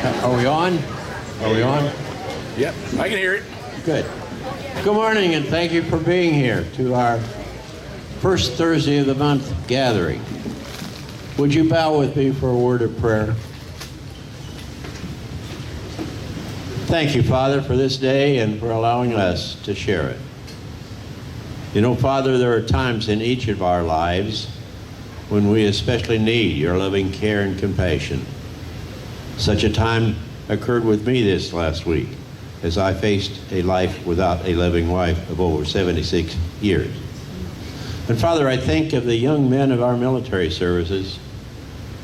Are we on? Are we on? Yep, I can hear it. Good. Good morning, and thank you for being here to our first Thursday of the month gathering. Would you bow with me for a word of prayer? Thank you, Father, for this day and for allowing us to share it. You know, Father, there are times in each of our lives when we especially need your loving care and compassion. Such a time occurred with me this last week as I faced a life without a living wife of over 76 years. And Father, I think of the young men of our military services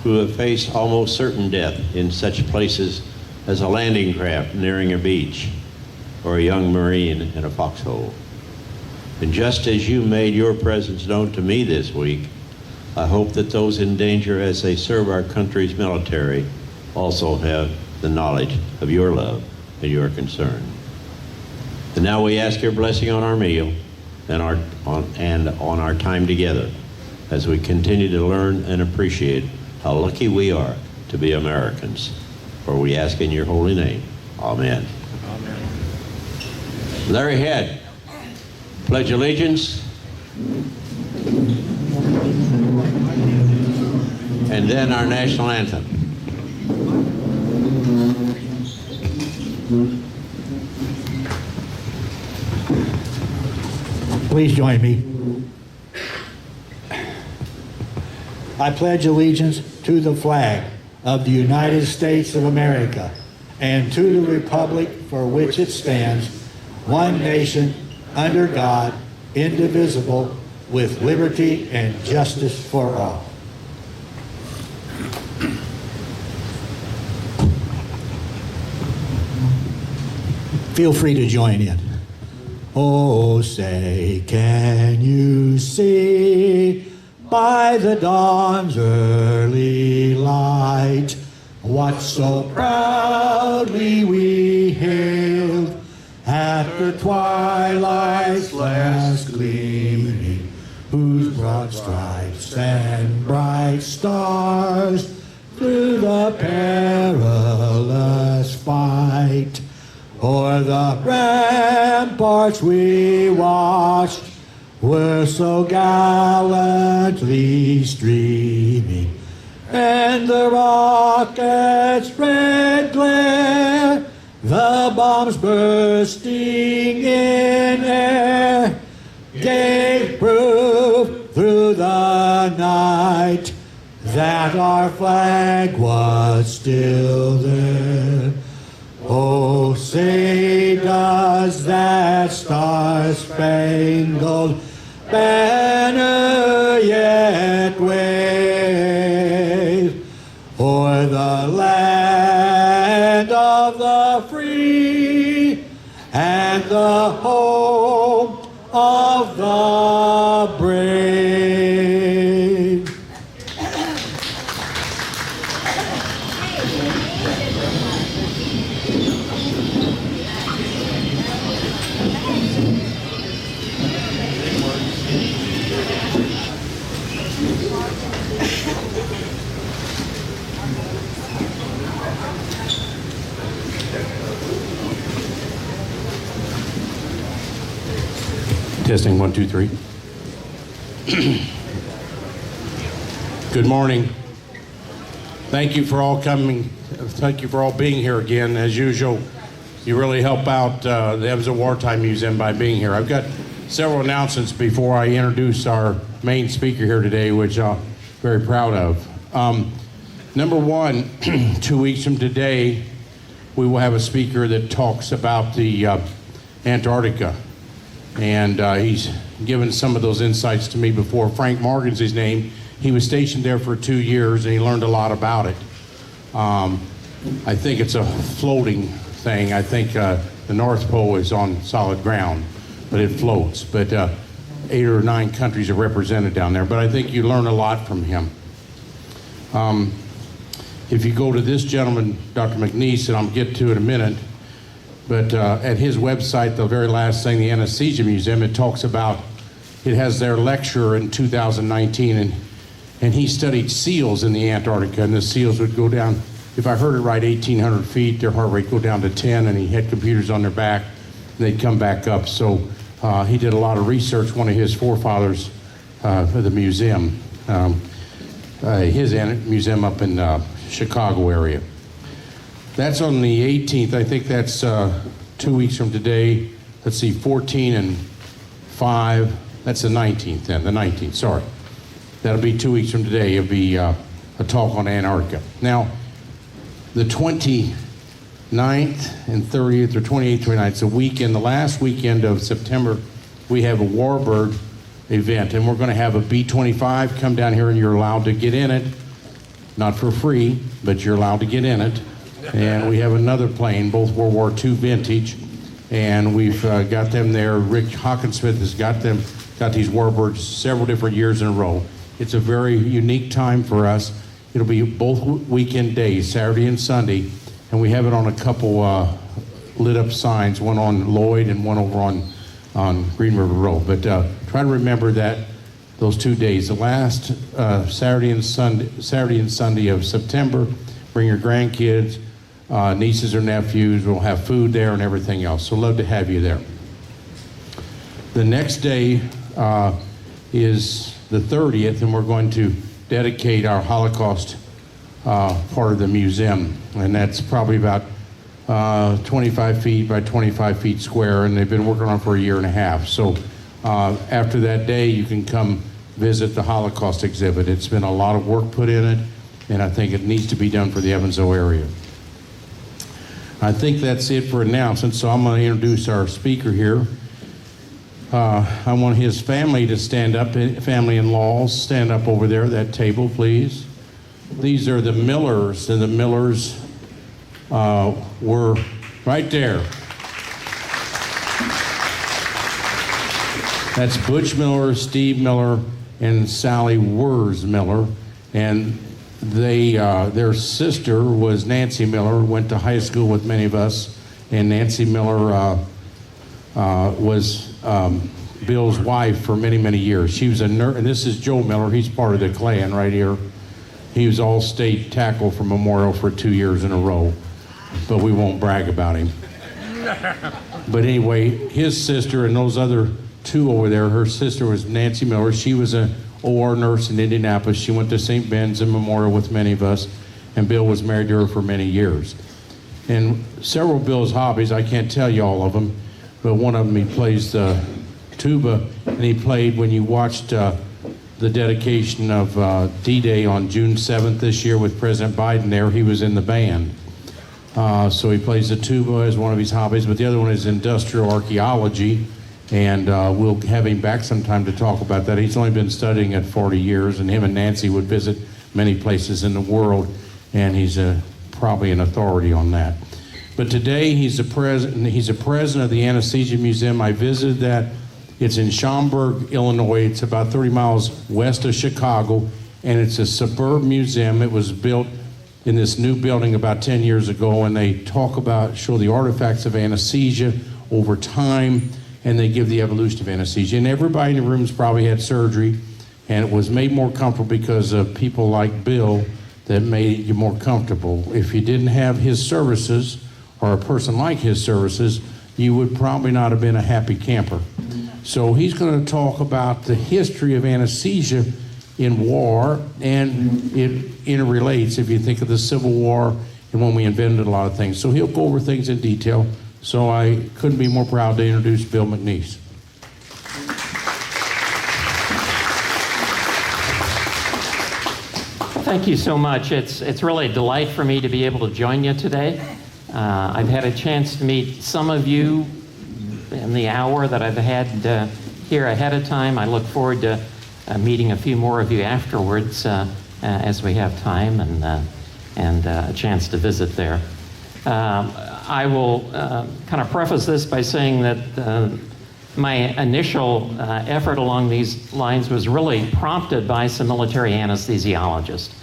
who have faced almost certain death in such places as a landing craft nearing a beach or a young Marine in a foxhole. And just as you made your presence known to me this week, I hope that those in danger as they serve our country's military also have the knowledge of your love and your concern. And now we ask your blessing on our meal and on our time together as we continue to learn and appreciate how lucky we are to be Americans. For we ask in your holy name. Amen. Amen. Larry Head, pledge allegiance. And then our national anthem. Please join me. I pledge allegiance to the flag of the United States of America and to the republic for which it stands, one nation, under God, indivisible, with liberty and justice for all. Feel free to join in. Oh, say, can you see by the dawn's early light what so proudly we hailed at the twilight's last gleaming, whose broad stripes and bright stars through the perilous fight o'er the ramparts we watched were so gallantly streaming, and the rocket's red glare, the bombs bursting in air, gave proof through the night that our flag was still there. Oh, say does that star-spangled banner yet wave o'er the land of the free and the home of the brave? Testing 1, 2, 3. Good morning. Thank you for all coming. Thank you for all being here again. As usual, you really help out the Evansville Wartime Museum by being here. I've got several announcements before I introduce our main speaker here today, which I'm very proud of. Number one, 2 weeks from today, we will have a speaker that talks about the Antarctica. And he's given some of those insights to me before. Frank Morgan's his name. He was stationed there for 2 years, and he learned a lot about it. I think it's a floating thing. I think the North Pole is on solid ground, but it floats. But 8 or 9 countries are represented down there. But I think you learn a lot from him. If you go to this gentleman, Dr. McNiece, and I'll get to it in a minute, but at his website, the very last thing, the Anesthesia Museum, it talks about, it has their lecture in 2019, and he studied seals in the Antarctica, and the seals would go down if I heard it right, 1,800 feet, their heart rate go down to 10, and he had computers on their back, and they'd come back up. So he did a lot of research. One of his forefathers for the museum, his museum up in Chicago area. That's on the 18th. I think that's 2 weeks from today. Let's see, 14 and 5. That's the 19th then, the 19th, sorry. That'll be 2 weeks from today. It'll be a talk on Antarctica. Now, the 29th and 30th, or 28th, 29th, the weekend, the last weekend of September, we have a Warbird event, and we're going to have a B-25 come down here, and you're allowed to get in it. Not for free, but you're allowed to get in it. And we have another plane, both World War II vintage, and we've got them there. Rick Hawkinsmith has got these Warbirds several different years in a row. It's a very unique time for us. It'll be both weekend days, Saturday and Sunday, and we have it on a couple lit up signs, one on Lloyd and one over on Green River Road. But try to remember that those 2 days, the last Saturday and Sunday of September. Bring your grandkids, nieces or nephews. We'll have food there and everything else. So love to have you there. The next day is the 30th, and we're going to dedicate our Holocaust part of the museum, and that's probably about 25 feet by 25 feet square, and they've been working on it for a year and a half. So after that day, you can come visit the Holocaust exhibit. It's been a lot of work put in it, and I think it needs to be done for the Evansville area. I think that's it for announcements, so I'm going to introduce our speaker here. I want his family to stand up, family-in-laws, stand up over there at that table, please. These are the Millers, and the Millers were right there. That's Butch Miller, Steve Miller, and Sally Wurs Miller, and their sister was Nancy Miller, went to high school with many of us, and Nancy Miller was Bill's wife for many, many years. She was a nurse, and this is Joe Miller. He's part of the Klan right here. He was all-state tackle for Memorial for 2 years in a row, but we won't brag about him. But anyway, his sister and those other two over there, her sister was Nancy Miller. She was an OR nurse in Indianapolis. She went to St. Ben's and Memorial with many of us, and Bill was married to her for many years. And several of Bill's hobbies, I can't tell you all of them, but one of them, he plays the tuba, and he played when you watched the dedication of D-Day on June 7th this year with President Biden there. He was in the band. So he plays the tuba as one of his hobbies, but the other one is industrial archaeology, and we'll have him back sometime to talk about that. He's only been studying it 40 years, and him and Nancy would visit many places in the world, and he's probably an authority on that. But today he's a president of the Anesthesia Museum. I visited that. It's in Schaumburg, Illinois. It's about 30 miles west of Chicago, and it's a suburb museum. It was built in this new building about 10 years ago, and they show the artifacts of anesthesia over time, and they give the evolution of anesthesia. And everybody in the room's probably had surgery, and it was made more comfortable because of people like Bill that made you more comfortable. If you didn't have his services, or a person like his services, you would probably not have been a happy camper. So he's going to talk about the history of anesthesia in war, and it interrelates if you think of the Civil War and when we invented a lot of things. So he'll go over things in detail. So I couldn't be more proud to introduce Bill McNiece. Thank you so much. It's really a delight for me to be able to join you today. I've had a chance to meet some of you in the hour that I've had here ahead of time. I look forward to meeting a few more of you afterwards as we have time and a chance to visit there. I will kind of preface this by saying that my initial effort along these lines was really prompted by some military anesthesiologists.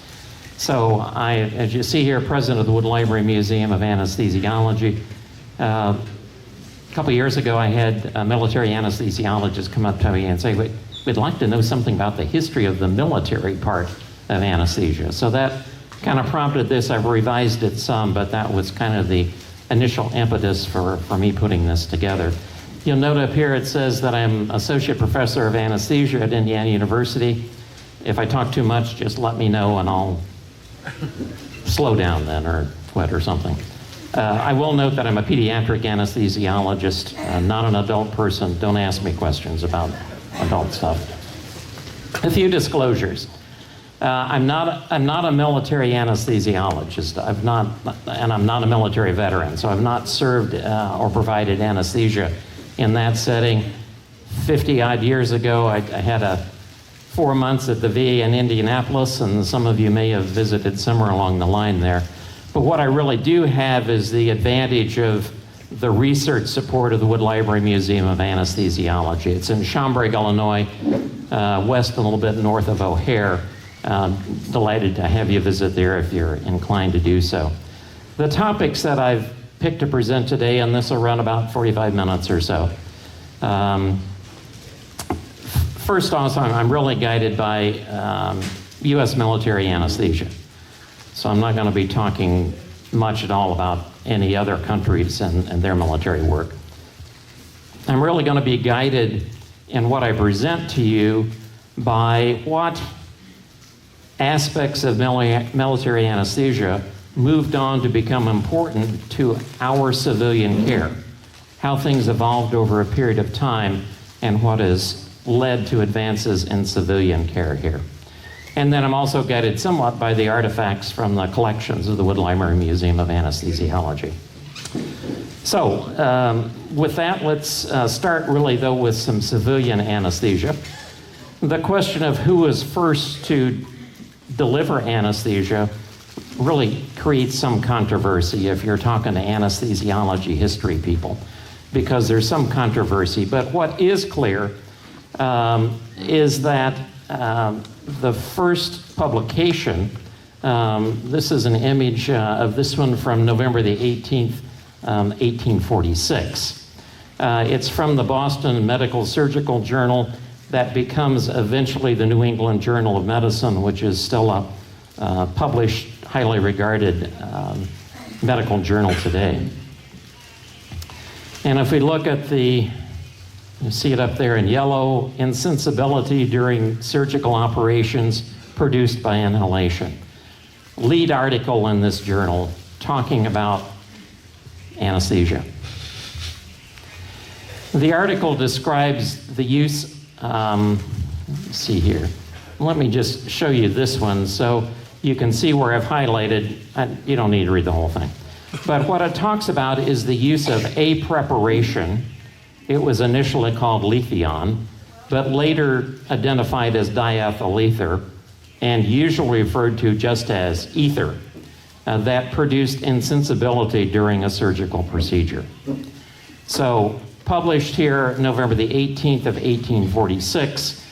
So as you see here, president of the Wood Library Museum of Anesthesiology. A couple years ago, I had a military anesthesiologist come up to me and say, we'd like to know something about the history of the military part of anesthesia. So that kind of prompted this. I've revised it some, but that was kind of the initial impetus for me putting this together. You'll note up here it says that I'm Associate Professor of Anesthesia at Indiana University. If I talk too much, just let me know and I'll slow down then, or quit or something. I will note that I'm a pediatric anesthesiologist, not an adult person. Don't ask me questions about adult stuff. A few disclosures. I'm not a military anesthesiologist. I'm not a military veteran, so I've not served or provided anesthesia in that setting. 50-odd years ago, I had 4 months at the VA in Indianapolis, and some of you may have visited somewhere along the line there. But what I really do have is the advantage of the research support of the Wood Library Museum of Anesthesiology. It's in Schaumburg, Illinois, west a little bit north of O'Hare. Delighted to have you visit there if you're inclined to do so. The topics that I've picked to present today, and this will run about 45 minutes or so. First off, I'm really guided by U.S. military anesthesia. So I'm not going to be talking much at all about any other countries and their military work. I'm really going to be guided in what I present to you by what aspects of military anesthesia moved on to become important to our civilian care, how things evolved over a period of time, and what has led to advances in civilian care here. And then I'm also guided somewhat by the artifacts from the collections of the Wood Library Museum of Anesthesiology. So with that, let's start really though with some civilian anesthesia. The question of who was first to deliver anesthesia really creates some controversy if you're talking to anesthesiology history people, because there's some controversy. But what is clear is that the first publication, this is an image of this one from November the 18th, 1846. It's from the Boston Medical Surgical Journal that becomes eventually the New England Journal of Medicine, which is still a published, highly regarded medical journal today. And if we look at you see it up there in yellow, insensibility during surgical operations produced by inhalation. Lead article in this journal talking about anesthesia. The article describes the use, let's see here. Let me just show you this one so you can see where I've highlighted. You don't need to read the whole thing. But what it talks about is the use of a preparation. It was initially called Lithion, but later identified as diethyl ether, and usually referred to just as ether, that produced insensibility during a surgical procedure. So, published here November the 18th of 1846,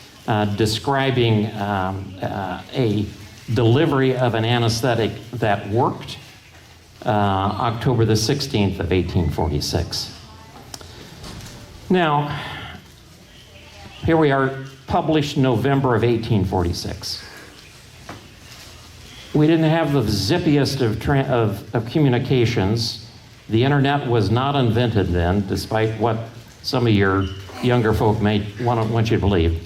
describing a delivery of an anesthetic that worked, October the 16th of 1846. Now, here we are, published November of 1846. We didn't have the zippiest of communications. The internet was not invented then, despite what some of your younger folk may want you to believe.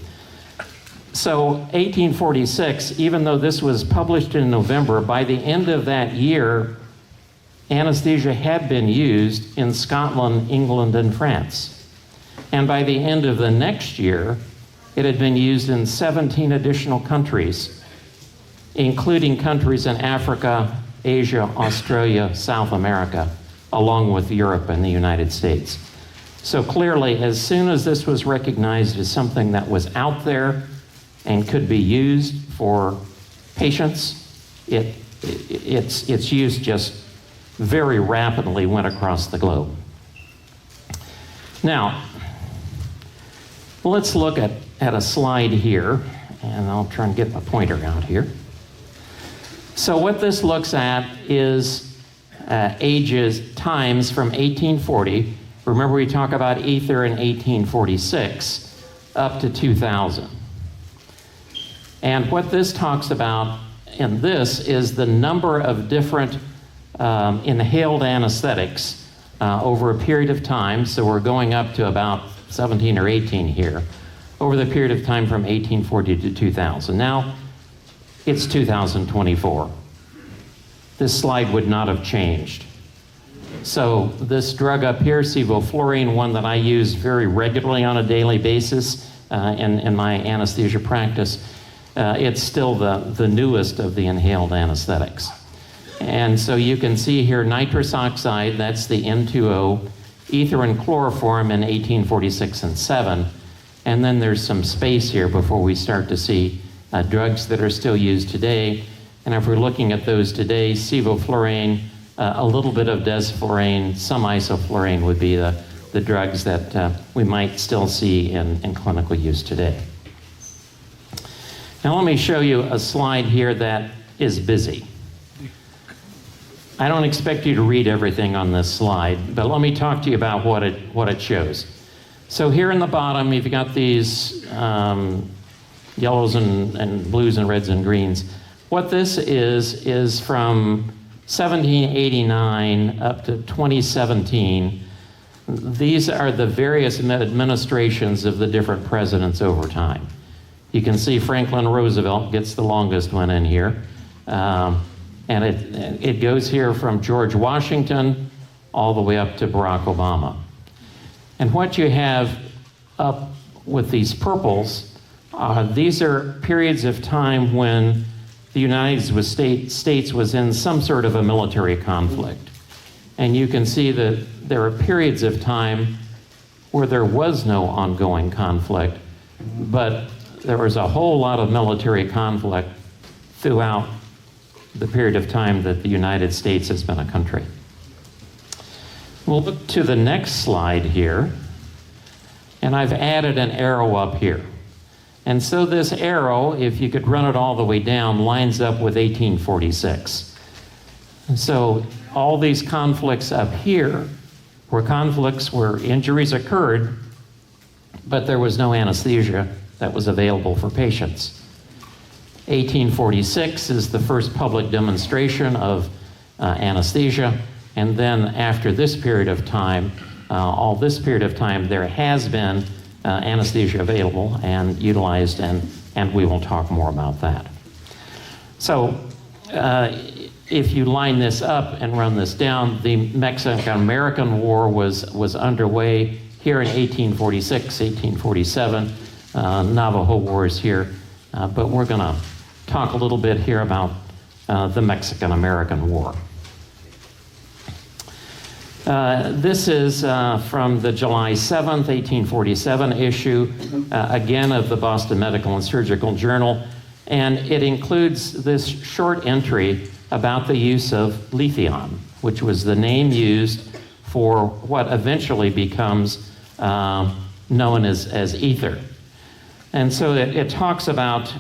So 1846, even though this was published in November, by the end of that year, anesthesia had been used in Scotland, England, and France. And by the end of the next year, it had been used in 17 additional countries, including countries in Africa, Asia, Australia, South America, along with Europe and the United States. So clearly, as soon as this was recognized as something that was out there and could be used for patients, its use just very rapidly went across the globe. Now, let's look at a slide here, and I'll try and get my pointer out here. So what this looks at is times from 1840, remember we talk about ether in 1846, up to 2000. And what this talks about in this is the number of different inhaled anesthetics over a period of time. So we're going up to about 17 or 18 here, over the period of time from 1840 to 2000. Now, it's 2024. This slide would not have changed. So this drug up here, sevoflurane, one that I use very regularly on a daily basis in my anesthesia practice, it's still the newest of the inhaled anesthetics. And so you can see here nitrous oxide, that's the N2O, ether and chloroform in 1846 and 7. And then there's some space here before we start to see drugs that are still used today. And if we're looking at those today, sevoflurane, a little bit of desflurane, some isoflurane would be the drugs that we might still see in clinical use today. Now let me show you a slide here that is busy. I don't expect you to read everything on this slide, but let me talk to you about what it shows. So here in the bottom, you've got these yellows and blues and reds and greens. What this is from 1789 up to 2017. These are the various administrations of the different presidents over time. You can see Franklin Roosevelt gets the longest one in here. And it goes here from George Washington all the way up to Barack Obama. And what you have up with these purples, these are periods of time when the United States was in some sort of a military conflict. And you can see that there are periods of time where there was no ongoing conflict, but there was a whole lot of military conflict throughout the period of time that the United States has been a country. We'll look to the next slide here, and I've added an arrow up here. And so this arrow, if you could run it all the way down, lines up with 1846. And so all these conflicts up here were conflicts where injuries occurred, but there was no anesthesia that was available for patients. 1846 is the first public demonstration of anesthesia, and then after this period of time, all this period of time, there has been anesthesia available and utilized, and we will talk more about that. So if you line this up and run this down, the Mexican-American War was underway here in 1846, 1847. Navajo Wars here, but we're going to talk a little bit here about the Mexican-American War. This is from the July 7th, 1847 issue, again of the Boston Medical and Surgical Journal, and it includes this short entry about the use of lithium, which was the name used for what eventually becomes known as ether. And so it talks about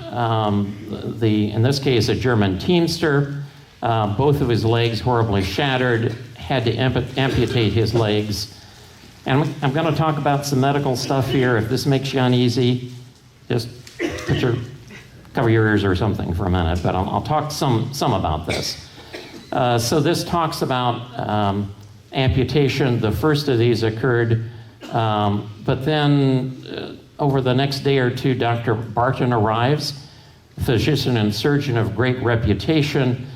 in this case, a German teamster, both of his legs horribly shattered, had to amputate his legs. And I'm going to talk about some medical stuff here. If this makes you uneasy, just cover your ears or something for a minute, but I'll talk some about this. So this talks about amputation. The first of these occurred, but then over the next day or two, Dr. Barton arrives, physician and surgeon of great reputation,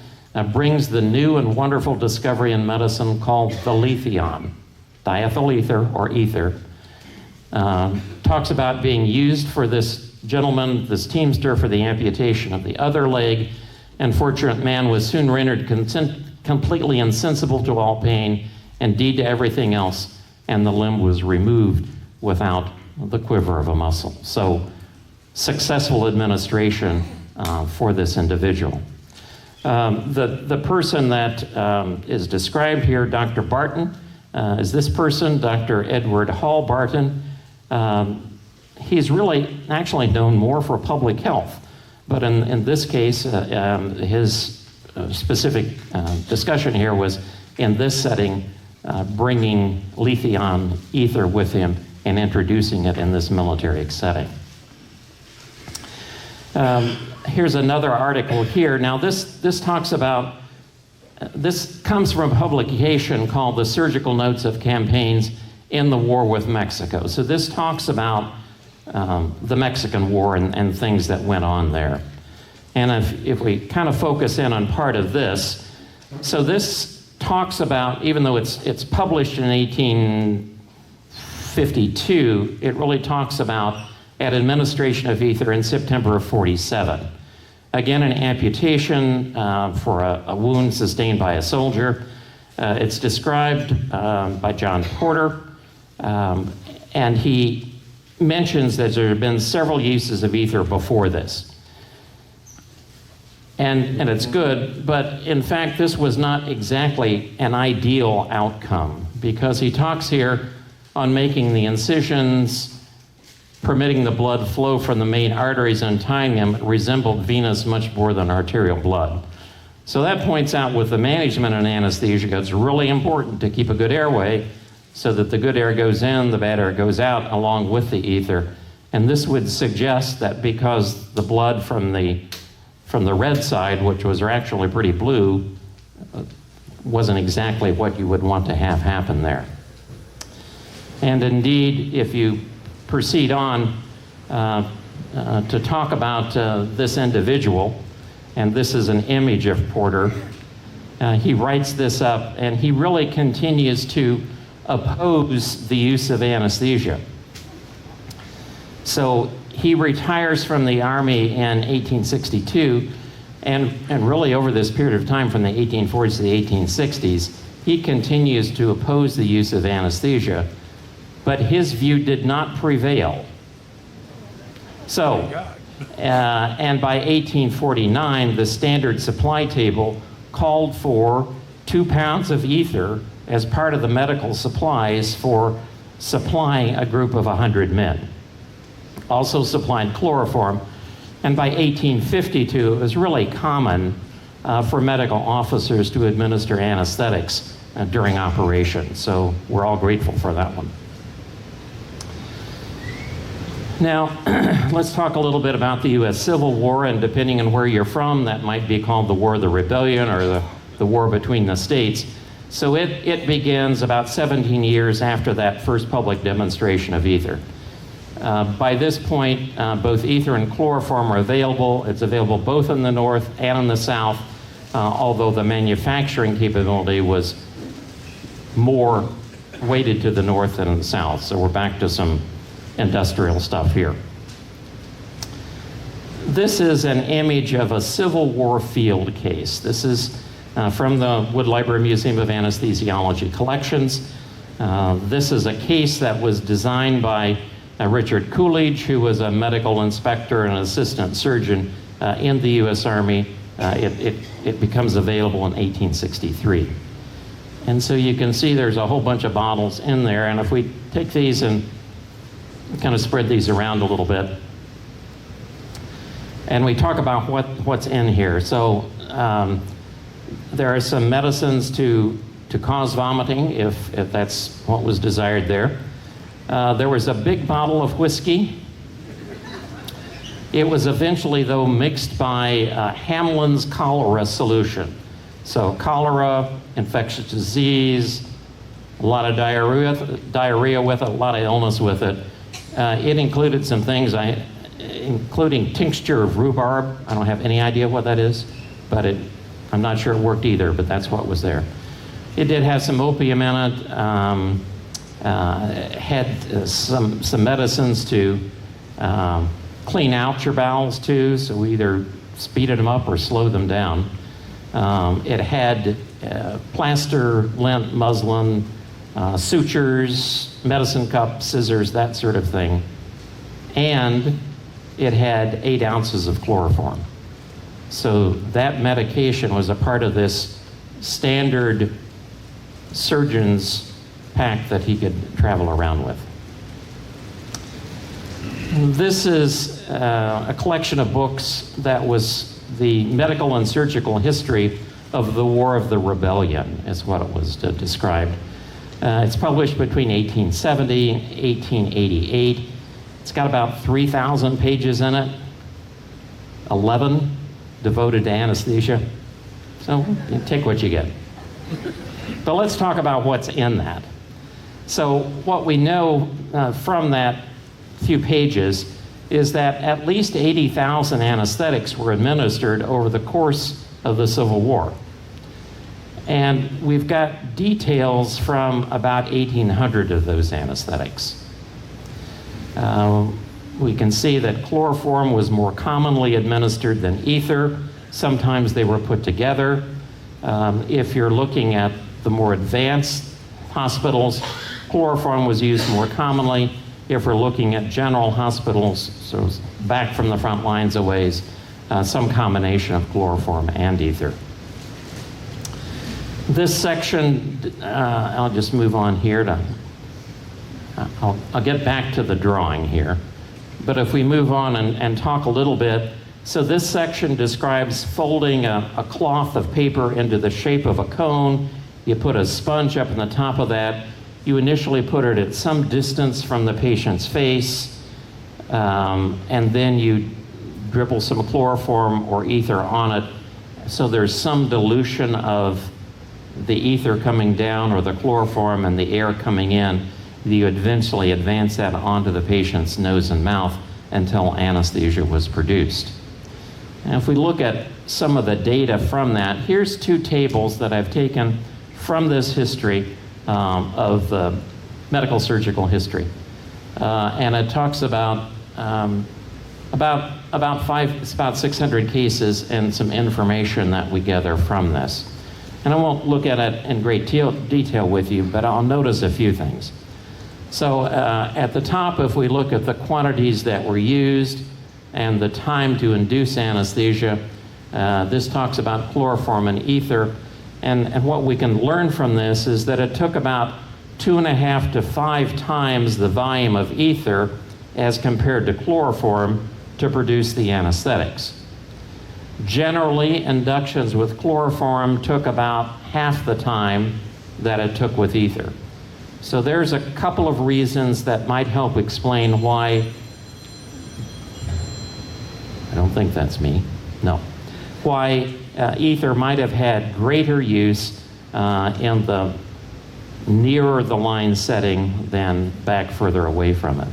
brings the new and wonderful discovery in medicine called the lithium, diethyl ether or ether. Talks about being used for this gentleman, this teamster, for the amputation of the other leg. Unfortunate man was soon rendered completely insensible to all pain, indeed to everything else, and the limb was removed without the quiver of a muscle. So successful administration for this individual. The person that is described here, Dr. Barton, is this person, Dr. Edward Hall Barton. He's really actually known more for public health, but in this case, his specific discussion here was in this setting, bringing lithium ether with him and introducing it in this military setting. Here's another article here. Now this talks about, this comes from a publication called The Surgical Notes of Campaigns in the War with Mexico. So this talks about the Mexican War and things that went on there. And if we kind of focus in on part of this, so this talks about, even though it's published in 1852, it really talks about an administration of ether in September of 47. Again, an amputation for a wound sustained by a soldier. It's described by John Porter, and he mentions that there have been several uses of ether before this. And it's good, but in fact, this was not exactly an ideal outcome, because he talks here on making the incisions, permitting the blood flow from the main arteries and tying them, resembled venous much more than arterial blood. So that points out with the management in anesthesia, it's really important to keep a good airway so that the good air goes in, the bad air goes out along with the ether. And this would suggest that because the blood from the red side, which was actually pretty blue, wasn't exactly what you would want to have happen there. And indeed, if you proceed on to talk about this individual, and this is an image of Porter. He writes this up, and he really continues to oppose the use of anesthesia. So he retires from the Army in 1862, and really over this period of time from the 1840s to the 1860s, he continues to oppose the use of anesthesia. But his view did not prevail. So, and by 1849, the standard supply table called for 2 pounds of ether as part of the medical supplies for supplying a group of 100 men. Also supplied chloroform. And by 1852, it was really common for medical officers to administer anesthetics during operations. So we're all grateful for that one. Now, let's talk a little bit about the U.S. Civil War, and depending on where you're from, that might be called the War of the Rebellion or the war between the states. So it begins about 17 years after that first public demonstration of ether. By this point, both ether and chloroform are available. It's available both in the North and in the South, although the manufacturing capability was more weighted to the North than in the South. So we're back to some industrial stuff here. This is an image of a Civil War field case. This is from the Wood Library Museum of Anesthesiology collections. This is a case that was designed by Richard Coolidge, who was a medical inspector and assistant surgeon in the U.S. Army. It becomes available in 1863. And so you can see there's a whole bunch of bottles in there, and if we take these and kind of spread these around a little bit, and we talk about what's in here. So there are some medicines to cause vomiting, if that's what was desired there. There was a big bottle of whiskey. It was eventually, though, mixed by Hamlin's cholera solution. So cholera, infectious disease, a lot of diarrhea with it, a lot of illness with it. It included some things, including tincture of rhubarb. I don't have any idea what that is, but I'm not sure it worked either, but that's what was there. It did have some opium in it, had some medicines to clean out your bowels too, so we either speeded them up or slowed them down. It had plaster, lint, muslin, sutures, medicine cups, scissors, that sort of thing. And it had 8 ounces of chloroform. So that medication was a part of this standard surgeon's pack that he could travel around with. This is a collection of books that was the medical and surgical history of the War of the Rebellion, is what it was described. It's published between 1870 and 1888. It's got about 3,000 pages in it. 11 devoted to anesthesia. So you take what you get. But let's talk about what's in that. So what we know from that few pages is that at least 80,000 anesthetics were administered over the course of the Civil War. And we've got details from about 1,800 of those anesthetics. We can see that chloroform was more commonly administered than ether. Sometimes they were put together. If you're looking at the more advanced hospitals, chloroform was used more commonly. If we're looking at general hospitals, so back from the front lines a ways, some combination of chloroform and ether. This section, I'll just move on here to, I'll get back to the drawing here. But if we move on and talk a little bit, so this section describes folding a cloth of paper into the shape of a cone. You put a sponge up on the top of that. You initially put it at some distance from the patient's face, and then you dribble some chloroform or ether on it, so there's some dilution of the ether coming down or the chloroform and the air coming in. You eventually advance that onto the patient's nose and mouth until anesthesia was produced. And if we look at some of the data from that, here's two tables that I've taken from this history of the medical surgical history. And it talks about 600 cases and some information that we gather from this. And I won't look at it in great detail with you, but I'll notice a few things. So at the top, if we look at the quantities that were used and the time to induce anesthesia, this talks about chloroform and ether. And what we can learn from this is that it took about 2.5 to 5 times the volume of ether as compared to chloroform to produce the anesthetics. Generally, inductions with chloroform took about half the time that it took with ether. So there's a couple of reasons that might help explain why, I don't think that's me, no, why ether might have had greater use in the nearer the line setting than back further away from it.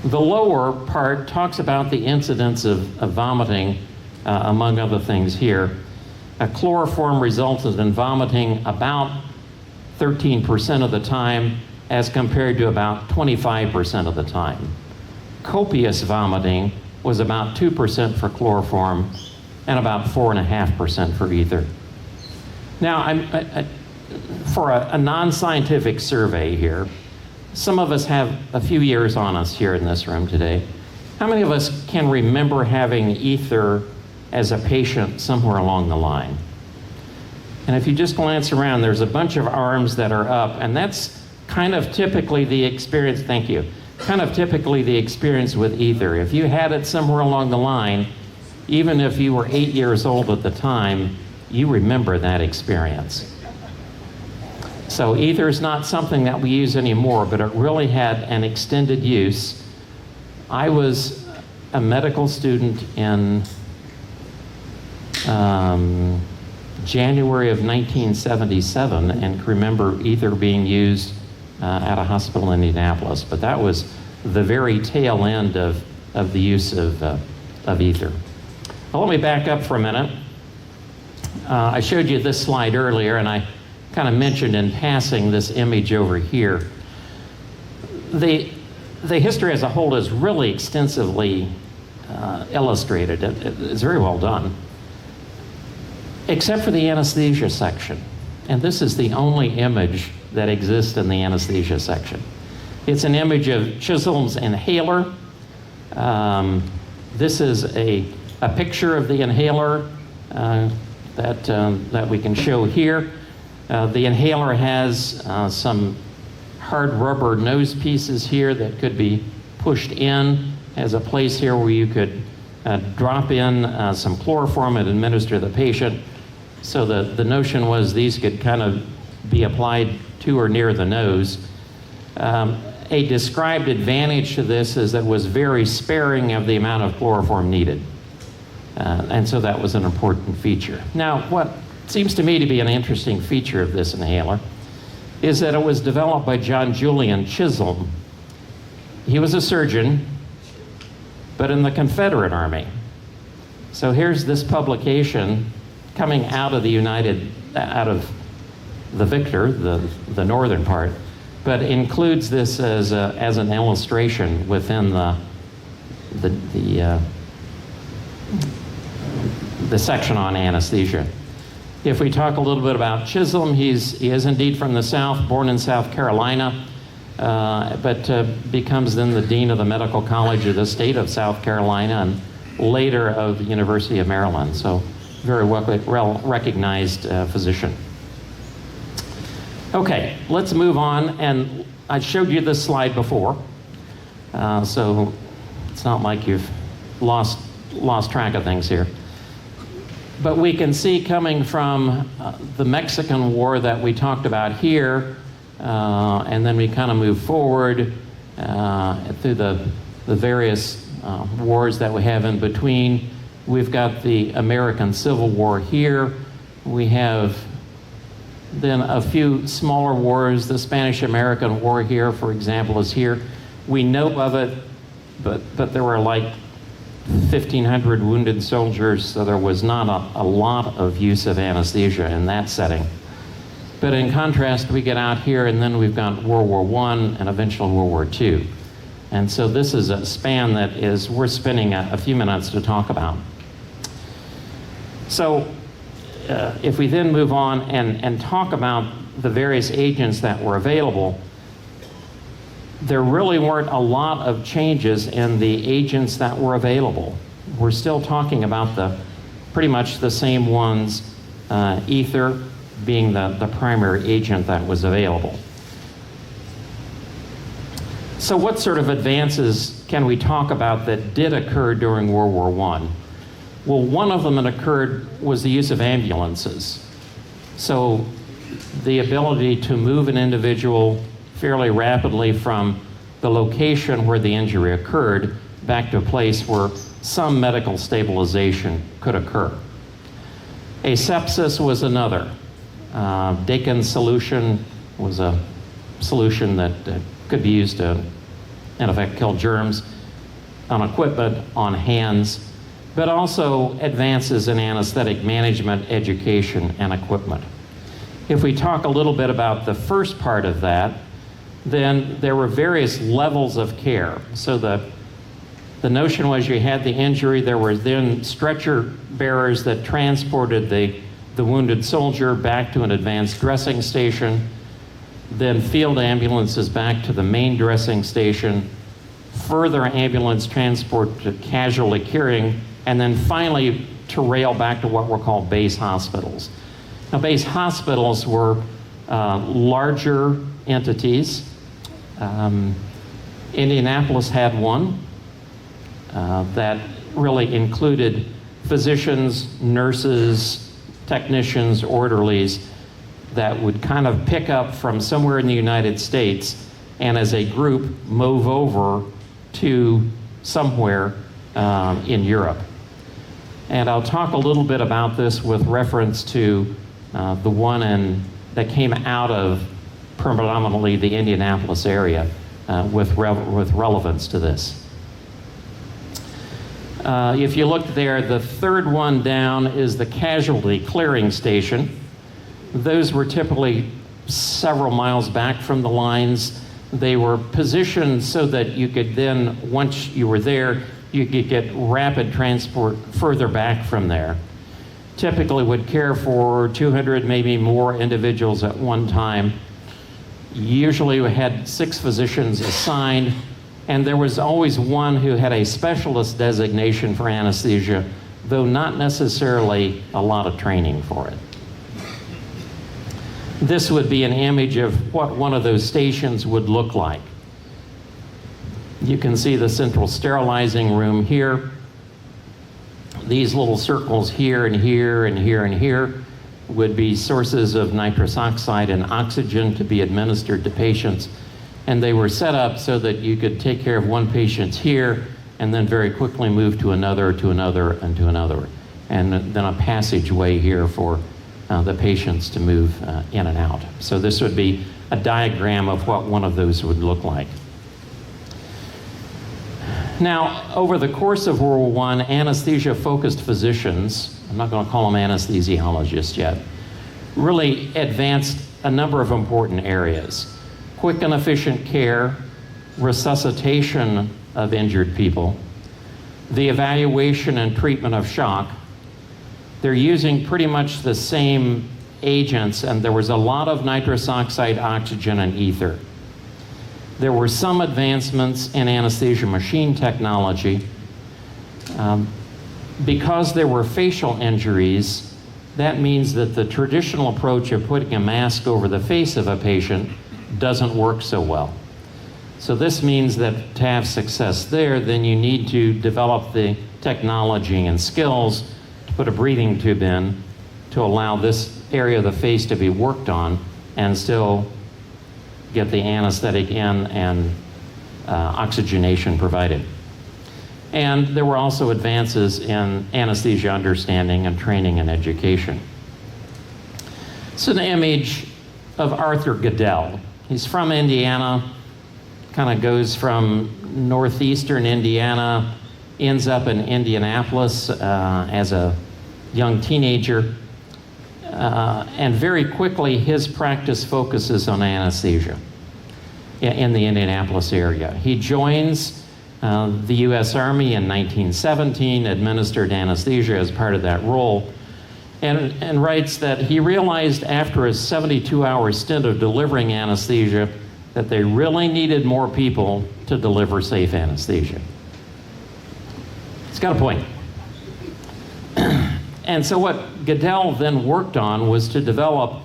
The lower part talks about the incidence of vomiting, among other things here. Chloroform resulted in vomiting about 13% of the time as compared to about 25% of the time. Copious vomiting was about 2% for chloroform and about 4.5% for ether. Now, for a non-scientific survey here, some of us have a few years on us here in this room today. How many of us can remember having ether as a patient somewhere along the line? And if you just glance around, there's a bunch of arms that are up, and that's kind of typically the experience, thank you, kind of typically the experience with ether. If you had it somewhere along the line, even if you were 8 years old at the time, you remember that experience. So ether is not something that we use anymore, but it really had an extended use. I was a medical student in January of 1977 and can remember ether being used at a hospital in Indianapolis, but that was the very tail end of the use of ether. Well, let me back up for a minute. I showed you this slide earlier, and I kind of mentioned in passing this image over here. The history as a whole is really extensively illustrated. It's very well done, except for the anesthesia section. And this is the only image that exists in the anesthesia section. It's an image of Chisholm's inhaler. This is a picture of the inhaler that we can show here. The inhaler has some hard rubber nose pieces here that could be pushed in, has a place here where you could drop in some chloroform and administer the patient. So the notion was these could kind of be applied to or near the nose. a described advantage to this is that it was very sparing of the amount of chloroform needed. And so that was an important feature. Now, what seems to me to be an interesting feature of this inhaler is that it was developed by John Julian Chisholm. He was a surgeon, but in the Confederate Army. So here's this publication coming out of the Victor, the northern part, but includes this as an illustration within the section on anesthesia. If we talk a little bit about Chisholm, he is indeed from the South, born in South Carolina, but becomes then the dean of the Medical College of the state of South Carolina and later of the University of Maryland. So very well recognized physician. Okay, let's move on. And I showed you this slide before, so it's not like you've lost track of things here. But we can see coming from the Mexican War that we talked about here, and then we kind of move forward through the various wars that we have in between. We've got the American Civil War here. We have then a few smaller wars. The Spanish-American War here, for example, is here. We know of it, but there were like 1,500 wounded soldiers, so there was not a lot of use of anesthesia in that setting. But in contrast, we get out here, and then we've got World War I and eventually World War II. And so this is a span that is worth spending a few minutes to talk about. So if we then move on and talk about the various agents that were available, there really weren't a lot of changes in the agents that were available. We're still talking about pretty much the same ones, ether being the primary agent that was available. So what sort of advances can we talk about that did occur during World War I? Well, one of them that occurred was the use of ambulances. So the ability to move an individual fairly rapidly from the location where the injury occurred back to a place where some medical stabilization could occur. Asepsis was another. Dakin's solution was a solution that could be used to, in effect, kill germs on equipment, on hands, but also advances in anesthetic management, education, and equipment. If we talk a little bit about the first part of that, then there were various levels of care. So the notion was you had the injury, there were then stretcher bearers that transported the wounded soldier back to an advanced dressing station, then field ambulances back to the main dressing station, further ambulance transport to casualty curing, and then finally to rail back to what were called base hospitals. Now, base hospitals were larger entities. Indianapolis had one that really included physicians, nurses, technicians, orderlies that would kind of pick up from somewhere in the United States and as a group move over to somewhere in Europe. And I'll talk a little bit about this with reference to the one that came out of predominantly the Indianapolis area with relevance to this. If you look there, the third one down is the casualty clearing station. Those were typically several miles back from the lines. They were positioned so that you could then, once you were there, you could get rapid transport further back from there. Typically would care for 200, maybe more individuals at one time. Usually we had 6 physicians assigned, and there was always one who had a specialist designation for anesthesia, though not necessarily a lot of training for it. This would be an image of what one of those stations would look like. You can see the central sterilizing room here. These little circles here and here and here and here would be sources of nitrous oxide and oxygen to be administered to patients. And they were set up so that you could take care of one patient here and then very quickly move to another, and to another. And then a passageway here for the patients to move in and out. So this would be a diagram of what one of those would look like. Now, over the course of World War I, anesthesia-focused physicians, I'm not going to call them anesthesiologists yet, really advanced a number of important areas. Quick and efficient care, resuscitation of injured people, the evaluation and treatment of shock. They're using pretty much the same agents, and there was a lot of nitrous oxide, oxygen, and ether. There were some advancements in anesthesia machine technology. Because there were facial injuries, that means that the traditional approach of putting a mask over the face of a patient doesn't work so well. So this means that to have success there, then you need to develop the technology and skills to put a breathing tube in to allow this area of the face to be worked on and still get the anesthetic in and oxygenation provided. And there were also advances in anesthesia understanding and training and education. It's an image of Arthur Goodell. He's from Indiana, kind of goes from northeastern Indiana, ends up in Indianapolis as a young teenager, and very quickly his practice focuses on anesthesia in the Indianapolis area. He joins the U.S. Army in 1917, administered anesthesia as part of that role, and writes that he realized after a 72-hour stint of delivering anesthesia that they really needed more people to deliver safe anesthesia. It's got a point. And so what Goodell then worked on was to develop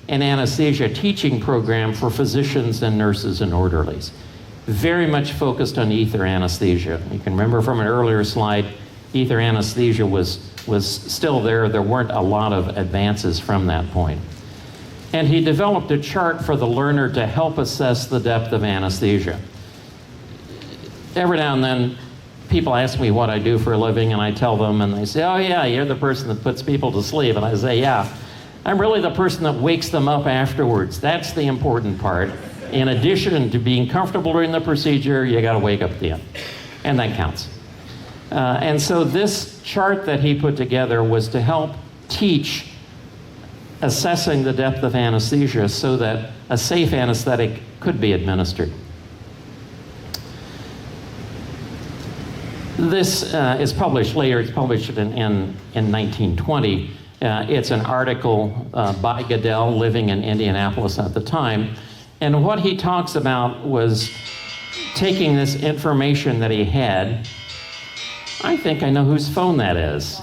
an anesthesia teaching program for physicians and nurses and orderlies, very much focused on ether anesthesia. You can remember from an earlier slide, ether anesthesia was still there. There weren't a lot of advances from that point. And he developed a chart for the learner to help assess the depth of anesthesia. Every now and then, people ask me what I do for a living, and I tell them, and they say, oh yeah, you're the person that puts people to sleep. And I say, yeah, I'm really the person that wakes them up afterwards. That's the important part. In addition to being comfortable during the procedure, you gotta wake up at the end. And that counts. And so this chart that he put together was to help teach assessing the depth of anesthesia so that a safe anesthetic could be administered. This is published later. It's published in 1920. It's an article by Goodell, living in Indianapolis at the time. And what he talks about was taking this information that he had. I think I know whose phone that is.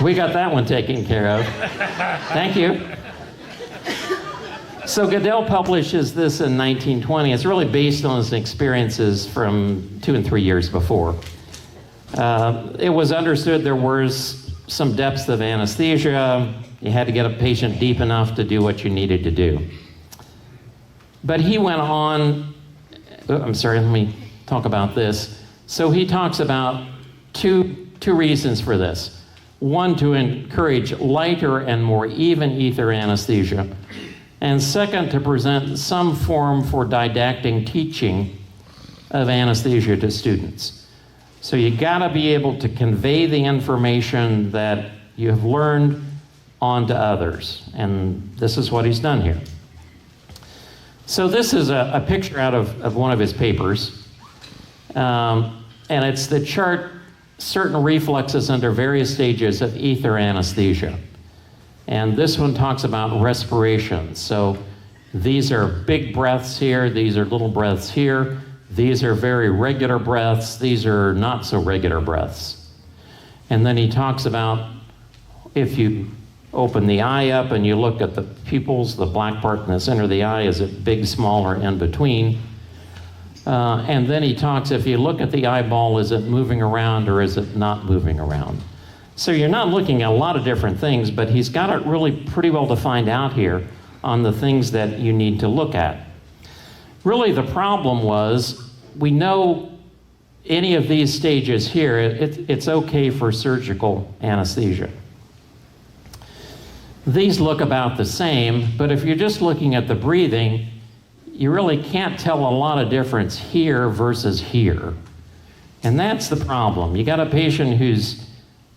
We got that one taken care of. Thank you. So Goodell publishes this in 1920. It's really based on his experiences from 2 and 3 years before. It was understood there was some depths of anesthesia. You had to get a patient deep enough to do what you needed to do. But he went on, let me talk about this. So he talks about two reasons for this. One, to encourage lighter and more even ether anesthesia. And second, to present some form for didactic teaching of anesthesia to students. So you gotta be able to convey the information that you have learned onto others. And this is what he's done here. So this is a picture out of one of his papers. And it's the chart, certain reflexes under various stages of ether anesthesia. And this one talks about respiration. So these are big breaths here, these are little breaths here, these are very regular breaths, these are not so regular breaths. And then he talks about if you open the eye up and you look at the pupils, the black part in the center of the eye, is it big, small, or in between? And then he talks, if you look at the eyeball, is it moving around or is it not moving around? So you're not looking at a lot of different things, but he's got it really pretty well defined out here on the things that you need to look at. Really, the problem was, we know any of these stages here, it's okay for surgical anesthesia. These look about the same, but if you're just looking at the breathing, you really can't tell a lot of difference here versus here. And that's the problem. You got a patient whose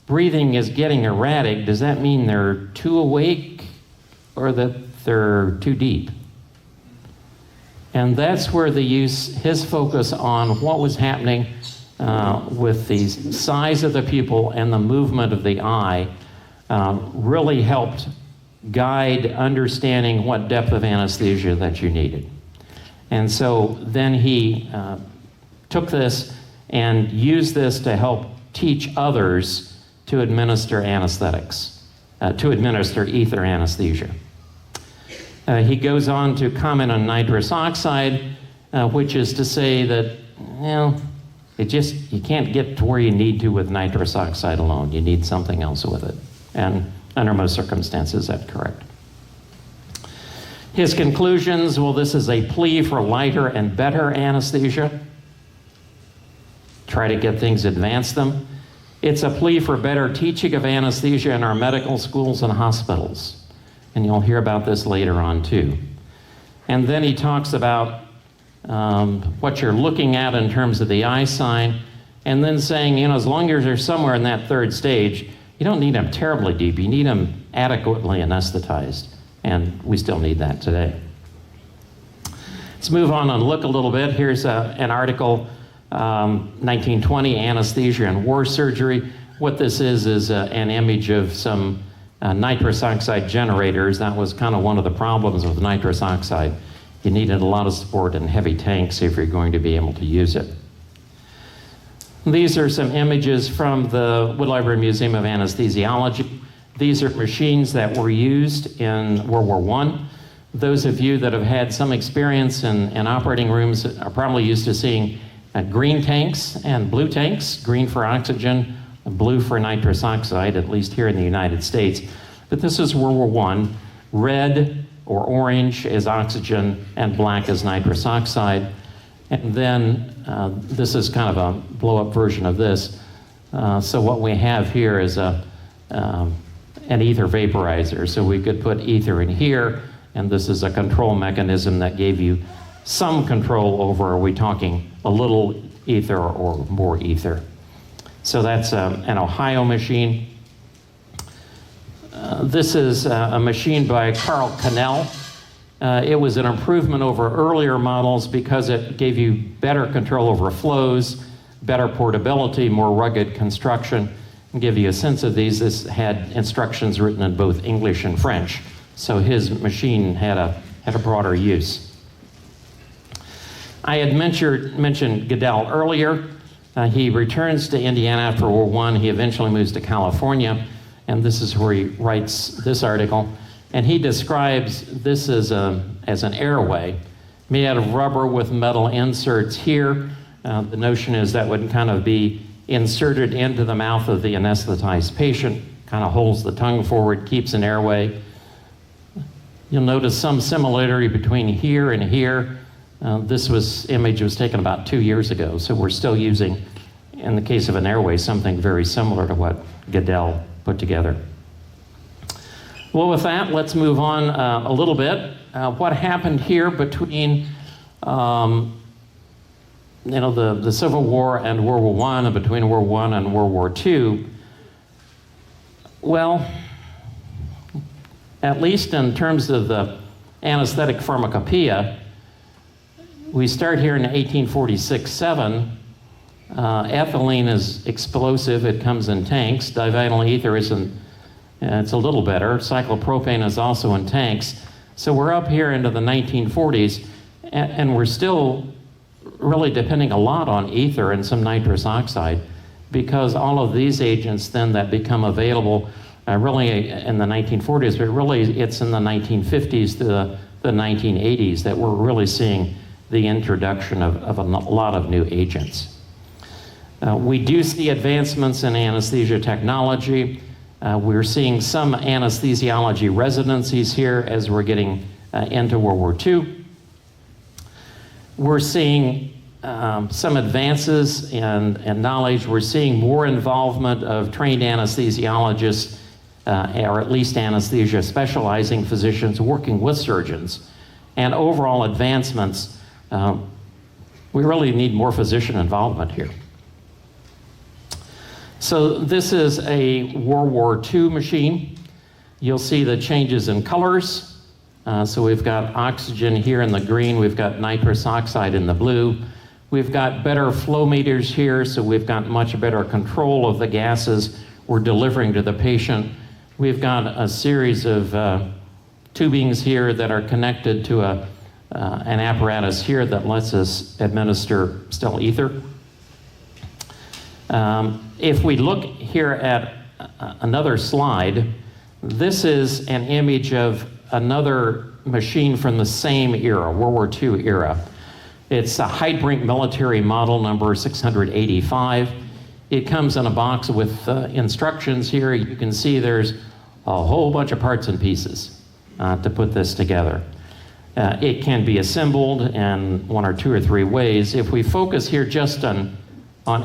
breathing is getting erratic. Does that mean they're too awake or that they're too deep? And that's where his focus on what was happening with the size of the pupil and the movement of the eye really helped guide understanding what depth of anesthesia that you needed. And so then he took this and used this to help teach others to administer anesthetics, to administer ether anesthesia. He goes on to comment on nitrous oxide, which is to say that, you can't get to where you need to with nitrous oxide alone. You need something else with it. And under most circumstances, that's correct. His conclusions, well, this is a plea for lighter and better anesthesia. Try to get things, advance them. It's a plea for better teaching of anesthesia in our medical schools and hospitals. And you'll hear about this later on too. And then he talks about what you're looking at in terms of the eye sign, and then saying, as long as they're somewhere in that third stage, you don't need them terribly deep. You need them adequately anesthetized. And we still need that today. Let's move on and look a little bit. Here's an article, 1920, Anesthesia and War Surgery. What this is an image of some nitrous oxide generators. That was kind of one of the problems with nitrous oxide. You needed a lot of support in heavy tanks if you're going to be able to use it. These are some images from the Wood Library Museum of Anesthesiology. These are machines that were used in World War I. Those of you that have had some experience in operating rooms are probably used to seeing green tanks and blue tanks, green for oxygen, blue for nitrous oxide, at least here in the United States. But this is World War I. Red or orange is oxygen and black is nitrous oxide. And then this is kind of a blow-up version of this. So what we have here is an ether vaporizer. So we could put ether in here, and this is a control mechanism that gave you some control over, are we talking a little ether or more ether? So that's an Ohio machine. This is a machine by Carl Cannell. It was an improvement over earlier models because it gave you better control over flows, better portability, more rugged construction. And give you a sense of these, this had instructions written in both English and French. So his machine had a broader use. I had mentioned Goodell earlier. He returns to Indiana after World War I. He eventually moves to California, and this is where he writes this article. And he describes this as an airway made out of rubber with metal inserts here. The notion is that would kind of be inserted into the mouth of the anesthetized patient, kind of holds the tongue forward, keeps an airway. You'll notice some similarity between here and here. This image was taken about 2 years ago, so we're still using, in the case of an airway, something very similar to what Goodell put together. Well, with that, let's move on a little bit. What happened here between the Civil War and World War I, and between World War I and World War II? Well, at least in terms of the anesthetic pharmacopoeia, we start here in 1846-7. Ethylene is explosive. It comes in tanks. Divinyl ether isn't. It's a little better. Cyclopropane is also in tanks. So we're up here into the 1940s, and we're still really depending a lot on ether and some nitrous oxide, because all of these agents then that become available really in the 1940s, but really it's in the 1950s to the 1980s that we're really seeing the introduction of a lot of new agents. We do see advancements in anesthesia technology. We're seeing some anesthesiology residencies here as we're getting into World War II. We're seeing some advances in knowledge. We're seeing more involvement of trained anesthesiologists, or at least anesthesia specializing physicians working with surgeons. And overall advancements, we really need more physician involvement here. So this is a World War II machine. You'll see the changes in colors. So we've got oxygen here in the green, we've got nitrous oxide in the blue. We've got better flow meters here, so we've got much better control of the gases we're delivering to the patient. We've got a series of tubings here that are connected to an apparatus here that lets us administer still ether. If we look here at another slide, this is an image of another machine from the same era, World War II era. It's a Heidbrink military model number 685. It comes in a box with instructions here. You can see there's a whole bunch of parts and pieces to put this together. It can be assembled in one or two or three ways. If we focus here just on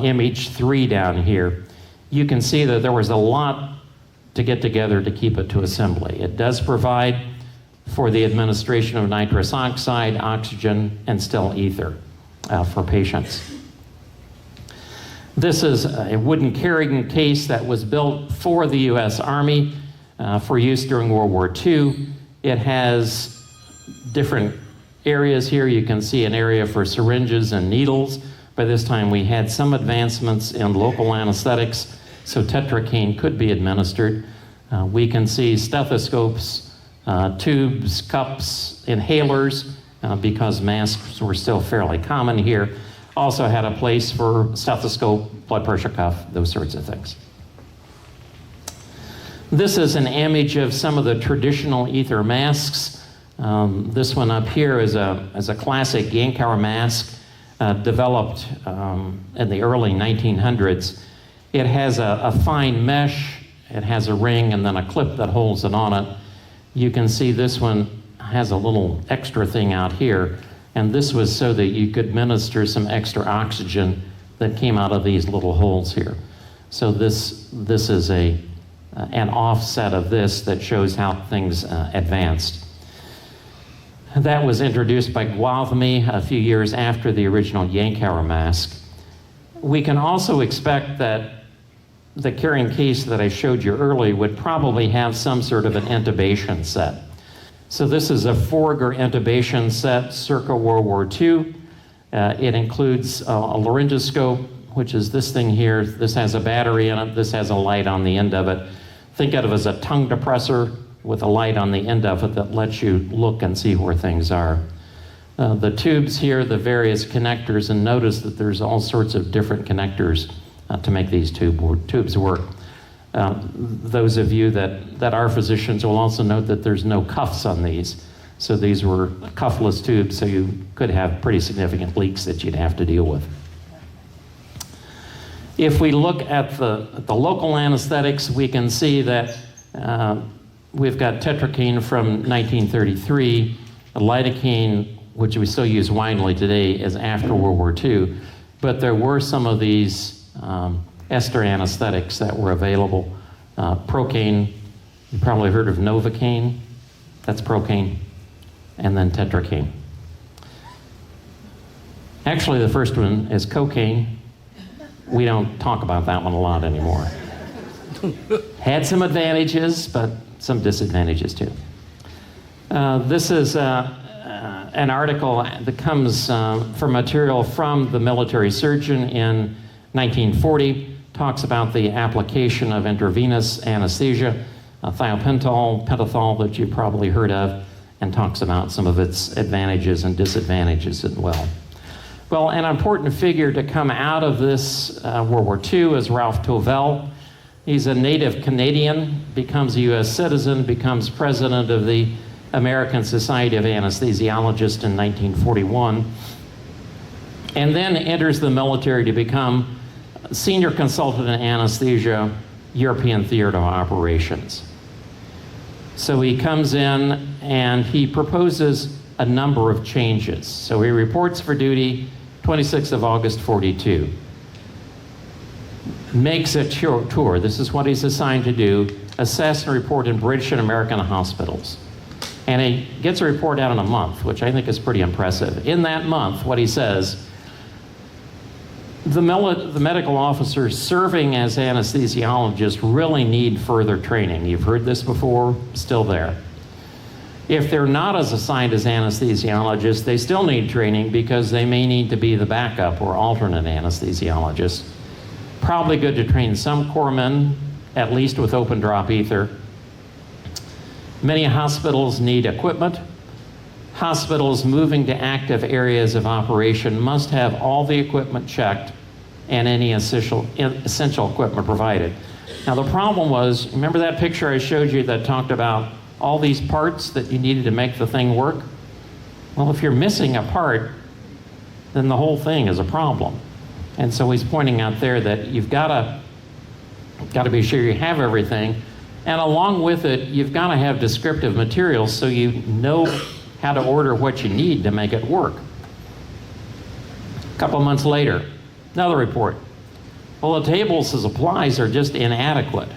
image 3 down here, you can see that there was a lot to get together to keep it to assembly. It does provide for the administration of nitrous oxide, oxygen, and still ether for patients. This is a wooden carrying case that was built for the U.S. Army for use during World War II. It has different areas here. You can see an area for syringes and needles. By this time, we had some advancements in local anesthetics, so tetracaine could be administered. We can see stethoscopes, tubes, cups, inhalers, because masks were still fairly common here. Also had a place for stethoscope, blood pressure cuff, those sorts of things. This is an image of some of the traditional ether masks. This one up here is a classic Yankauer mask developed in the early 1900s. It has a fine mesh, it has a ring and then a clip that holds it on it. You can see this one has a little extra thing out here, and this was so that you could administer some extra oxygen that came out of these little holes here. So this is an offset of this that shows how things advanced. That was introduced by Guavmi a few years after the original Yankauer mask. We can also expect that the carrying case that I showed you earlier would probably have some sort of an intubation set. So this is a Forger intubation set circa World War II. It includes a laryngoscope, which is this thing here. This has a battery in it. This has a light on the end of it. Think of it as a tongue depressor with a light on the end of it that lets you look and see where things are. The tubes here, the various connectors, and notice that there's all sorts of different connectors to make these tubes work. Those of you that are physicians will also note that there's no cuffs on these. So these were cuffless tubes, so you could have pretty significant leaks that you'd have to deal with. If we look at the local anesthetics, we can see that we've got tetracaine from 1933, lidocaine, which we still use widely today, is after World War II. But there were some of these ester anesthetics that were available. Procaine, you probably heard of Novocaine, that's procaine, and then tetracaine. Actually, the first one is cocaine. We don't talk about that one a lot anymore. Had some advantages, but some disadvantages too. This is an article that comes from material from the military surgeon in 1940, talks about the application of intravenous anesthesia, thiopental, pentothal that you've probably heard of, and talks about some of its advantages and disadvantages as well. Well, an important figure to come out of this World War II is Ralph Tovell. He's a native Canadian, becomes a U.S. citizen, becomes president of the American Society of Anesthesiologists in 1941, and then enters the military to become senior consultant in anesthesia, European theater of operations. So he comes in and he proposes a number of changes. So he reports for duty 26th of August 42. Makes a tour. This is what he's assigned to do. Assess and report in British and American hospitals. And he gets a report out in a month, which I think is pretty impressive. In that month, what he says, the medical officers serving as anesthesiologists really need further training. You've heard this before, still there. If they're not as assigned as anesthesiologists, they still need training because they may need to be the backup or alternate anesthesiologist. Probably good to train some corpsmen, at least with open drop ether. Many hospitals need equipment. Hospitals moving to active areas of operation must have all the equipment checked and any essential equipment provided. Now the problem was, remember that picture I showed you that talked about all these parts that you needed to make the thing work? Well, if you're missing a part, then the whole thing is a problem. And so he's pointing out there that you've got to be sure you have everything, and along with it, you've got to have descriptive materials so you know how to order what you need to make it work. A couple months later, another report. Well, the tables of supplies are just inadequate.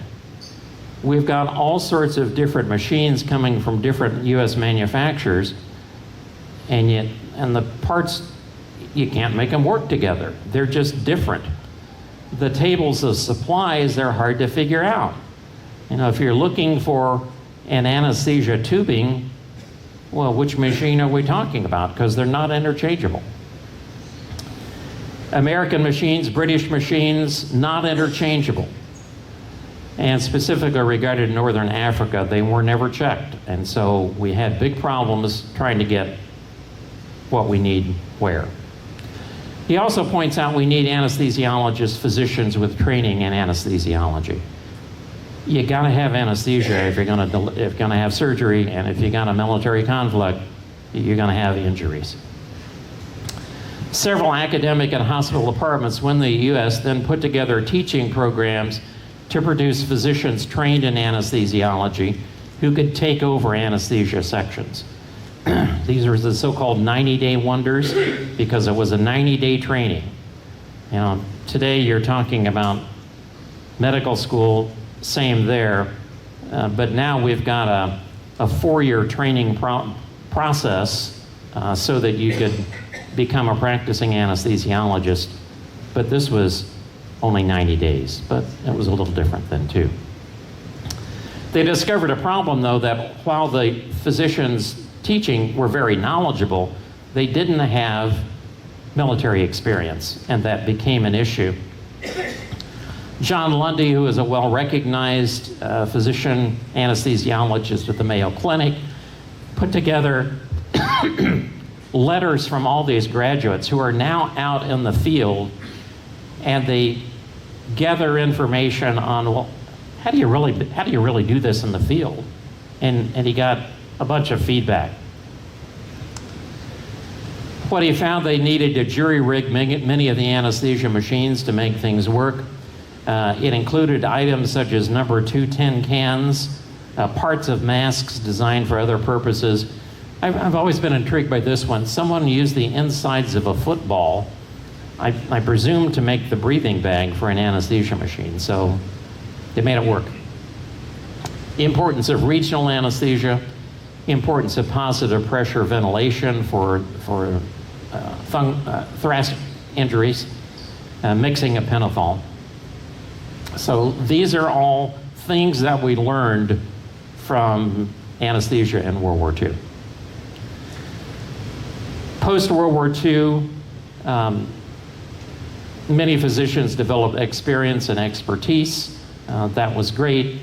We've got all sorts of different machines coming from different US manufacturers, and the parts, you can't make them work together. They're just different. The tables of supplies, they're hard to figure out. You know, if you're looking for an anesthesia tubing, well, which machine are we talking about? Because they're not interchangeable. American machines, British machines, not interchangeable. And specifically regarded Northern Africa, they were never checked. And so we had big problems trying to get what we need where. He also points out we need anesthesiologists, physicians with training in anesthesiology. You gotta have anesthesia if you're gonna have surgery, and if you got a military conflict, you're gonna have injuries. Several academic and hospital departments within the US then put together teaching programs to produce physicians trained in anesthesiology who could take over anesthesia sections. These are the so-called 90-day wonders because it was a 90-day training. You know, today you're talking about medical school, same there, but now we've got a 4-year training process so that you could become a practicing anesthesiologist, but this was only 90 days, but it was a little different then too. They discovered a problem though, that while the physicians teaching were very knowledgeable, they didn't have military experience, and that became an issue. John Lundy, who is a well-recognized physician anesthesiologist at the Mayo Clinic, put together letters from all these graduates who are now out in the field, and they gather information on, well, how do you really do this in the field? And he got a bunch of feedback. What he found, they needed to jury rig many of the anesthesia machines to make things work. It included items such as number 210 cans, parts of masks designed for other purposes. I've always been intrigued by this one. Someone used the insides of a football, I presume, to make the breathing bag for an anesthesia machine, so they made it work. The importance of regional anesthesia, importance of positive pressure ventilation for thoracic injuries, mixing of pentothal. So these are all things that we learned from anesthesia in World War II. Post-World War II, many physicians developed experience and expertise. That was great.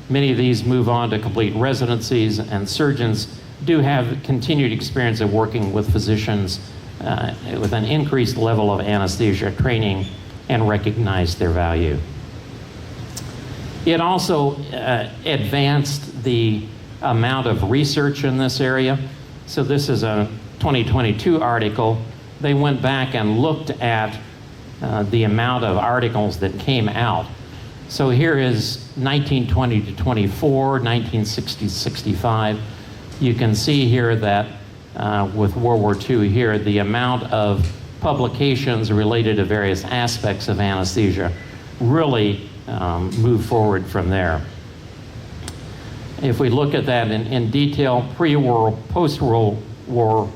Many of these move on to complete residencies, and surgeons do have continued experience of working with physicians with an increased level of anesthesia training and recognize their value. It also advanced the amount of research in this area. So this is a 2022 article. They went back and looked at the amount of articles that came out. So here is 1920 to 24, 1960 to 65. You can see here that with World War II here, the amount of publications related to various aspects of anesthesia really moved forward from there. If we look at that in detail, pre-war, post-World War,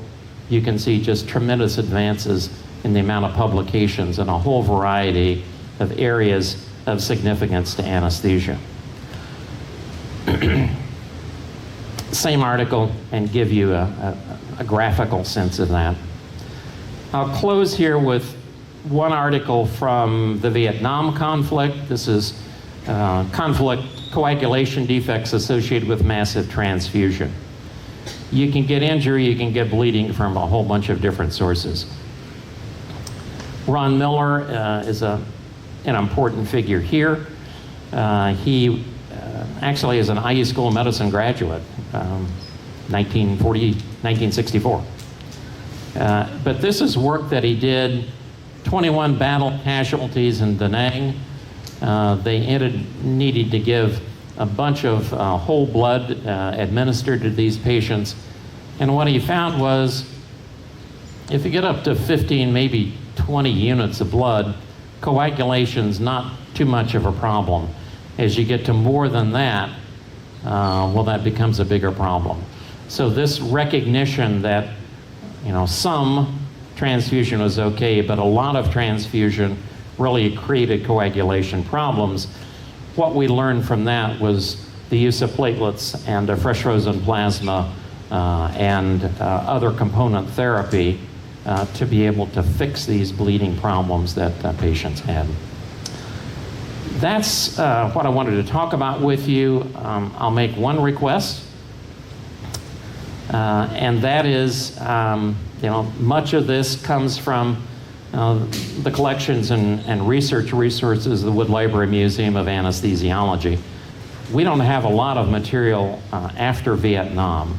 you can see just tremendous advances in the amount of publications in a whole variety of areas of significance to anesthesia. Same article and give you a graphical sense of that. I'll close here with one article from the Vietnam conflict. This is conflict coagulation defects associated with massive transfusion. You can get injury, you can get bleeding from a whole bunch of different sources. Ron Miller is an important figure here. He actually is an IU School of Medicine graduate, 1964. But this is work that he did, 21 battle casualties in Da Nang. They needed to give a bunch of whole blood administered to these patients. And what he found was, if you get up to 15, maybe 20 units of blood, coagulation's not too much of a problem. As you get to more than that, well, that becomes a bigger problem. So this recognition that, some transfusion was okay, but a lot of transfusion really created coagulation problems. What we learned from that was the use of platelets and fresh frozen plasma and other component therapy to be able to fix these bleeding problems that patients had. That's what I wanted to talk about with you. I'll make one request, and that is, much of this comes from the collections and research resources of the Wood Library Museum of Anesthesiology. We don't have a lot of material after Vietnam,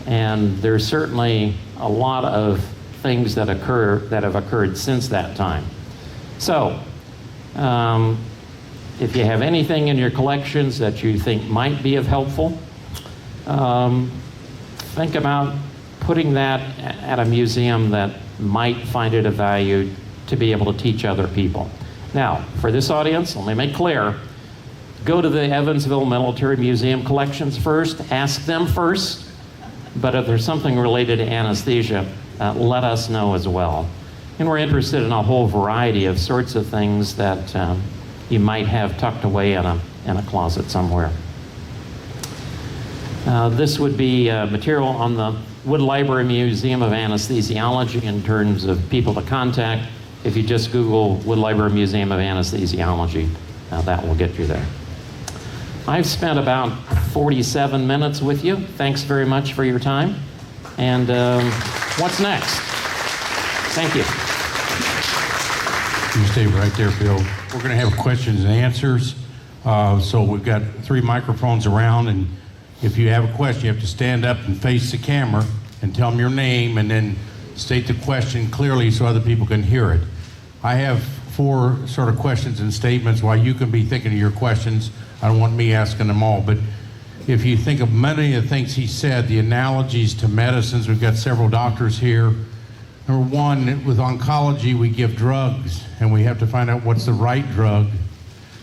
and there's certainly a lot of things that have occurred since that time. So, if you have anything in your collections that you think might be of helpful, think about putting that at a museum that might find it of value to be able to teach other people. Now, for this audience, let me make clear, go to the Evansville Military Museum collections first, ask them first, but if there's something related to anesthesia, let us know as well. And we're interested in a whole variety of sorts of things that you might have tucked away in a closet somewhere. This would be material on the Wood Library Museum of Anesthesiology in terms of people to contact. If you just Google Wood Library Museum of Anesthesiology, that will get you there. I've spent about 47 minutes with you. Thanks very much for your time. And what's next? Thank you. You stay right there, Bill. We're going to have questions and answers. So we've got 3 microphones around, and if you have a question, you have to stand up and face the camera and tell them your name and then state the question clearly so other people can hear it. I have 4 sort of questions and statements while you can be thinking of your questions. I don't want me asking them all, but if you think of many of the things he said, the analogies to medicines, we've got several doctors here. Number 1, with oncology, we give drugs, and we have to find out what's the right drug.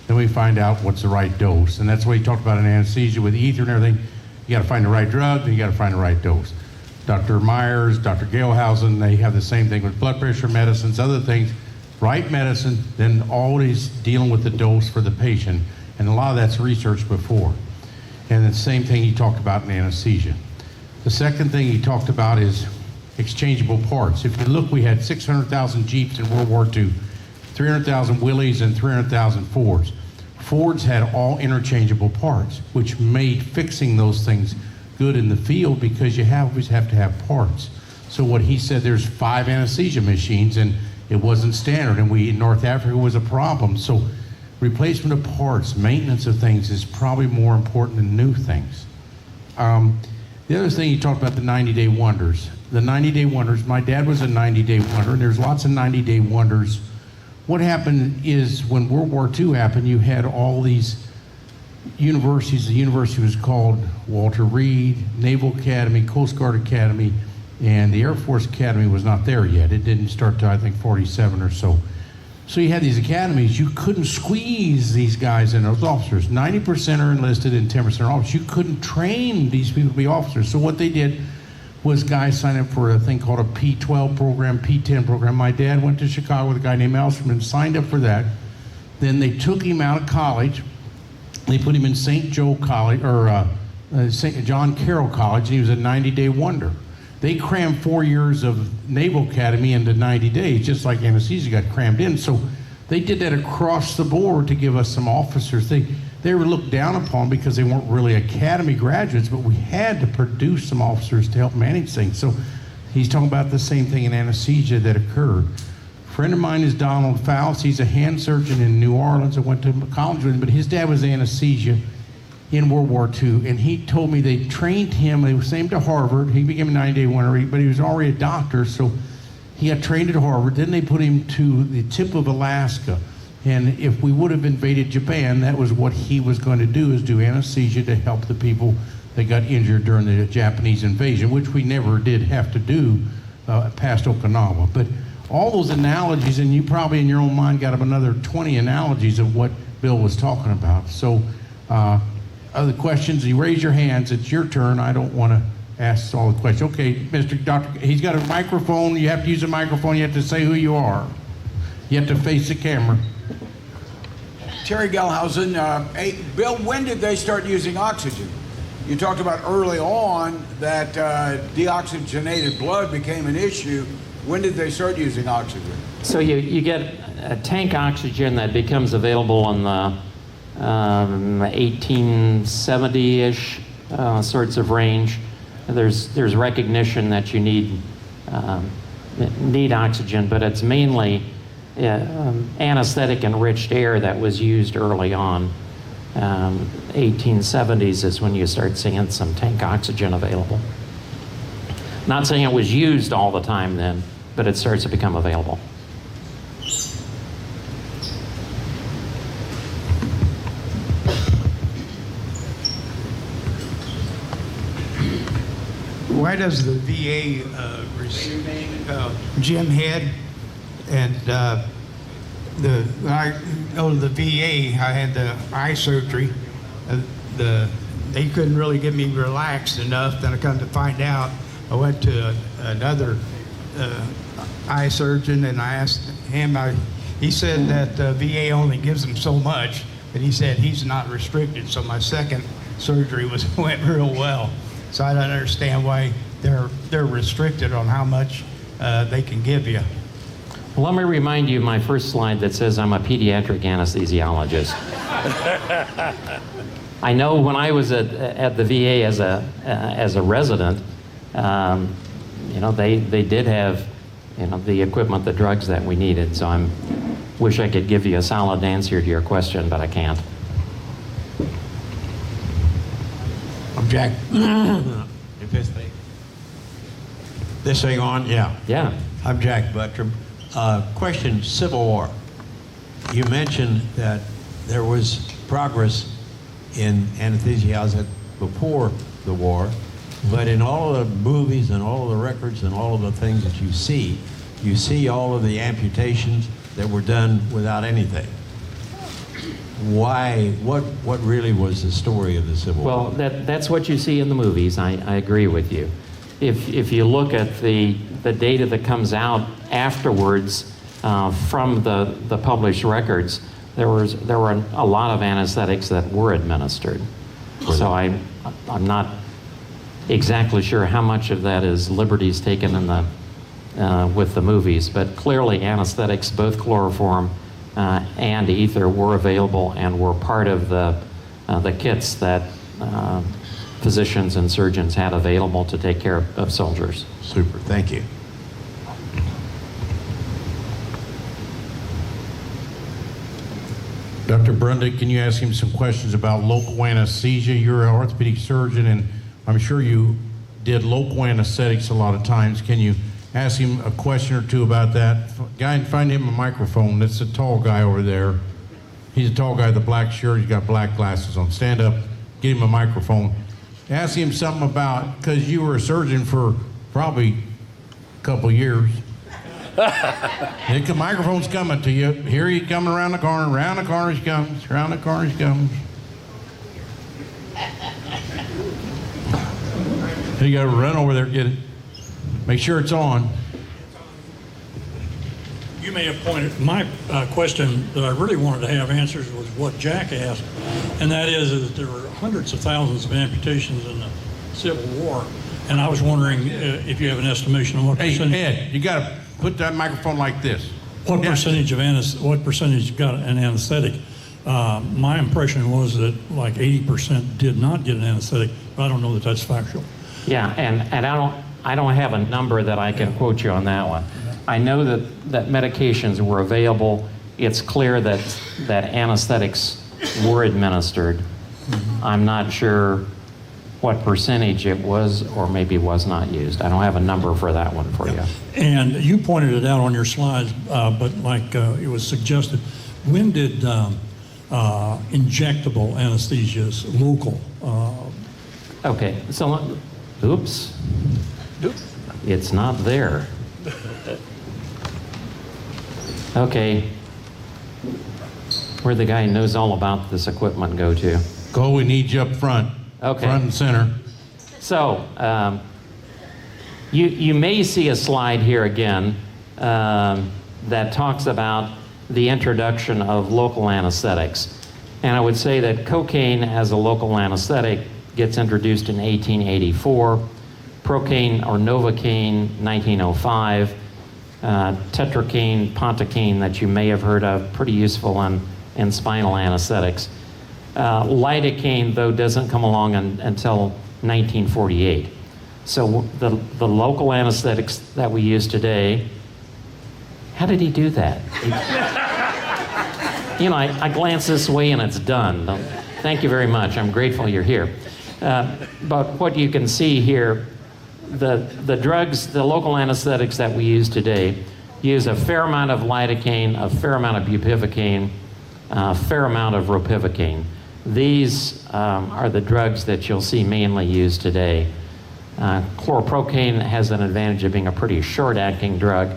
Then we find out what's the right dose. And that's what he talked about in anesthesia with ether and everything. You got to find the right drug, then you got to find the right dose. Dr. Myers, Dr. Galehausen, they have the same thing with blood pressure medicines, other things. Right medicine, then always dealing with the dose for the patient. And a lot of that's researched before. And the same thing he talked about in anesthesia. The second thing he talked about is exchangeable parts. If you look, we had 600,000 Jeeps in World War II, 300,000 Willys and 300,000 Fords. Fords had all interchangeable parts, which made fixing those things good in the field because you always have to have parts. So what he said, there's 5 anesthesia machines and it wasn't standard, and in North Africa was a problem. So replacement of parts, maintenance of things is probably more important than new things. The other thing he talked about, the 90-day wonders. The 90-day wonders, my dad was a 90-day wonder, and there's lots of 90-day wonders what happened is when World War II happened, you had all these universities. The university was called Walter Reed, Naval Academy, Coast Guard Academy, and the Air Force Academy was not there yet. It didn't start till I think 47 or so. So you had these academies. You couldn't squeeze these guys in, those officers. 90% are enlisted and 10% are officers. You couldn't train these people to be officers. So what they did was guys signed up for a thing called a P-12 program, P-10 program. My dad went to Chicago with a guy named Alstrom and signed up for that. Then they took him out of college. They put him in St. Joe College, or St. John Carroll College, and he was a 90-day wonder. They crammed 4 years of Naval Academy into 90 days, just like anesthesia got crammed in. So they did that across the board to give us some officers. They were looked down upon because they weren't really academy graduates, but we had to produce some officers to help manage things. So he's talking about the same thing in anesthesia that occurred. A friend of mine is Donald Faust. He's a hand surgeon in New Orleans. I went to college with him, but his dad was anesthesia in World War II, and he told me they trained him. They sent him to Harvard. He became a 90-day wonder, but he was already a doctor, so he got trained at Harvard. Then they put him to the tip of Alaska, and if we would have invaded Japan, that was what he was going to do, is do anesthesia to help the people that got injured during the Japanese invasion, which we never did have to do past Okinawa. But all those analogies, and you probably in your own mind got up another 20 analogies of what Bill was talking about. So other questions, you raise your hands, it's your turn. I don't want to ask all the questions. Okay, Mr. Doctor, he's got a microphone. You have to use a microphone. You have to say who you are. You have to face the camera. Terry Gelhausen. Hey, Bill, when did they start using oxygen? You talked about early on that deoxygenated blood became an issue. When did they start using oxygen? So you get a tank oxygen that becomes available in the 1870-ish sorts of range. There's recognition that you need oxygen, but it's mainly anesthetic-enriched air that was used early on. 1870s is when you start seeing some tank oxygen available. Not saying it was used all the time then, but it starts to become available. Why does the VA Jim Head, and when I go to the VA, I had the eye surgery. They couldn't really get me relaxed enough. Then I come to find out, I went to another eye surgeon, and I asked him. He said that the VA only gives them so much, but he said he's not restricted. So my second surgery went real well. So I don't understand why they're restricted on how much they can give you. Well, let me remind you my first slide that says I'm a pediatric anesthesiologist. I know when I was at the VA as a resident, they did have the equipment, the drugs that we needed. So I wish I could give you a solid answer to your question, but I can't. I'm Jack. This thing on? Yeah. Yeah. I'm Jack Buttram. Question, Civil War. You mentioned that there was progress in anesthesia before the war, but in all of the movies and all of the records and all of the things that you see all of the amputations that were done without anything. Why? What really was the story of the Civil War? Well, that's what you see in the movies. I agree with you. If you look at the data that comes out afterwards from the published records, there were a lot of anesthetics that were administered. So I'm not exactly sure how much of that is liberties taken in with the movies, but clearly anesthetics, both chloroform and ether, were available and were part of the kits that physicians and surgeons had available to take care of soldiers. Super, thank you. Dr. Brunda, can you ask him some questions about local anesthesia? You're an orthopedic surgeon, and I'm sure you did local anesthetics a lot of times. Can you ask him a question or two about that. Guy, find him a microphone. That's a tall guy over there. He's a tall guy with a black shirt. He's got black glasses on. Stand up, get him a microphone. Ask him something about, because you were a surgeon for probably a couple years. The microphone's coming to you. Here he's coming around the corner. Around the corner he comes. Around the corner he comes. You got to run over there, get it. Make sure it's on. You may have pointed, my question that I really wanted to have answers was what Jack asked, and that is that there were hundreds of thousands of amputations in the Civil War, and I was wondering if you have an estimation on what Hey, percentage. Ed, you got to put that microphone like this. What Yeah. percentage of what percentage got an anesthetic? My impression was that like 80% did not get an anesthetic, but I don't know that that's factual. Yeah, and I don't have a number that I can quote you on that one. I know that medications were available. It's clear that anesthetics were administered. I'm not sure what percentage it was or maybe was not used. I don't have a number for that one for you. And you pointed it out on your slides, but like it was suggested, when did injectable anesthesias, local, Okay, so, oops. It's not there. Okay. Where'd the guy who knows all about this equipment go to? Cole, we need you up front. Okay. Front and center. So, you may see a slide here again that talks about the introduction of local anesthetics. And I would say that cocaine as a local anesthetic gets introduced in 1884, procaine or novocaine 1905, tetracaine, pontocaine that you may have heard of, pretty useful in spinal anesthetics. Lidocaine, though, doesn't come along until 1948. So the local anesthetics that we use today, how did he do that? You know, I glance this way and it's done. Thank you very much. I'm grateful you're here. But what you can see here, the drugs, the local anesthetics that we use today, use a fair amount of lidocaine, a fair amount of bupivacaine, a fair amount of ropivacaine. These are the drugs that you'll see mainly used today. Chloroprocaine has an advantage of being a pretty short-acting drug,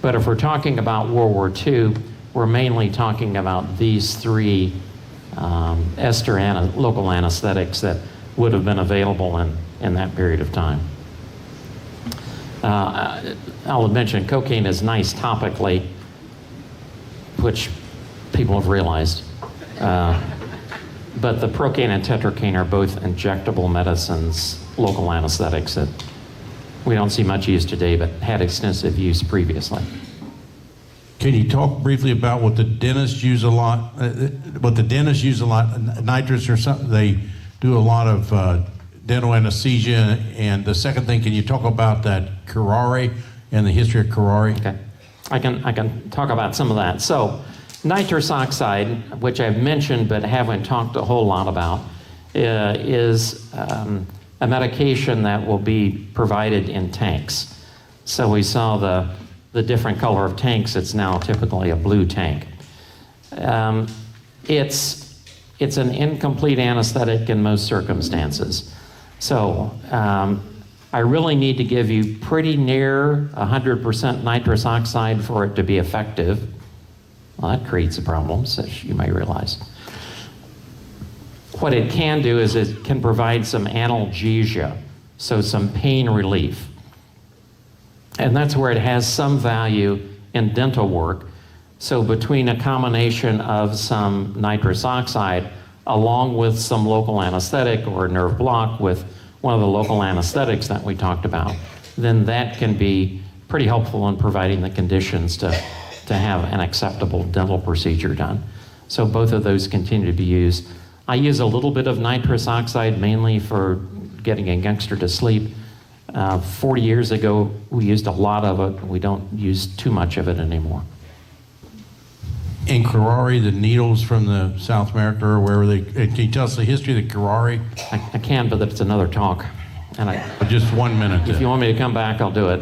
but if we're talking about World War II, we're mainly talking about these three ester local anesthetics that would have been available in that period of time. I'll mention cocaine is nice topically, which people have realized. But the procaine and tetracaine are both injectable medicines, local anesthetics that we don't see much use today, but had extensive use previously. Can you talk briefly about what the dentists use a lot? Nitrous or something. They do a lot of dental anesthesia. And the second thing, can you talk about that curare and the history of curare? Okay, I can talk about some of that. So, nitrous oxide, which I've mentioned but haven't talked a whole lot about, is a medication that will be provided in tanks. So we saw the different color of tanks. It's now typically a blue tank. It's an incomplete anesthetic in most circumstances. So I really need to give you pretty near 100% nitrous oxide for it to be effective. Well, that creates problems, as you may realize. What it can do is it can provide some analgesia, so some pain relief. And that's where it has some value in dental work. So between a combination of some nitrous oxide along with some local anesthetic or nerve block with one of the local anesthetics that we talked about, then that can be pretty helpful in providing the conditions to have an acceptable dental procedure done. So both of those continue to be used. I use a little bit of nitrous oxide mainly for getting a youngster to sleep. 40 years ago, we used a lot of it. We don't use too much of it anymore. In curare, the needles from the South America or wherever can you tell us the history of the curare? I can, but it's another talk. And Just 1 minute. if you want me to come back, I'll do it.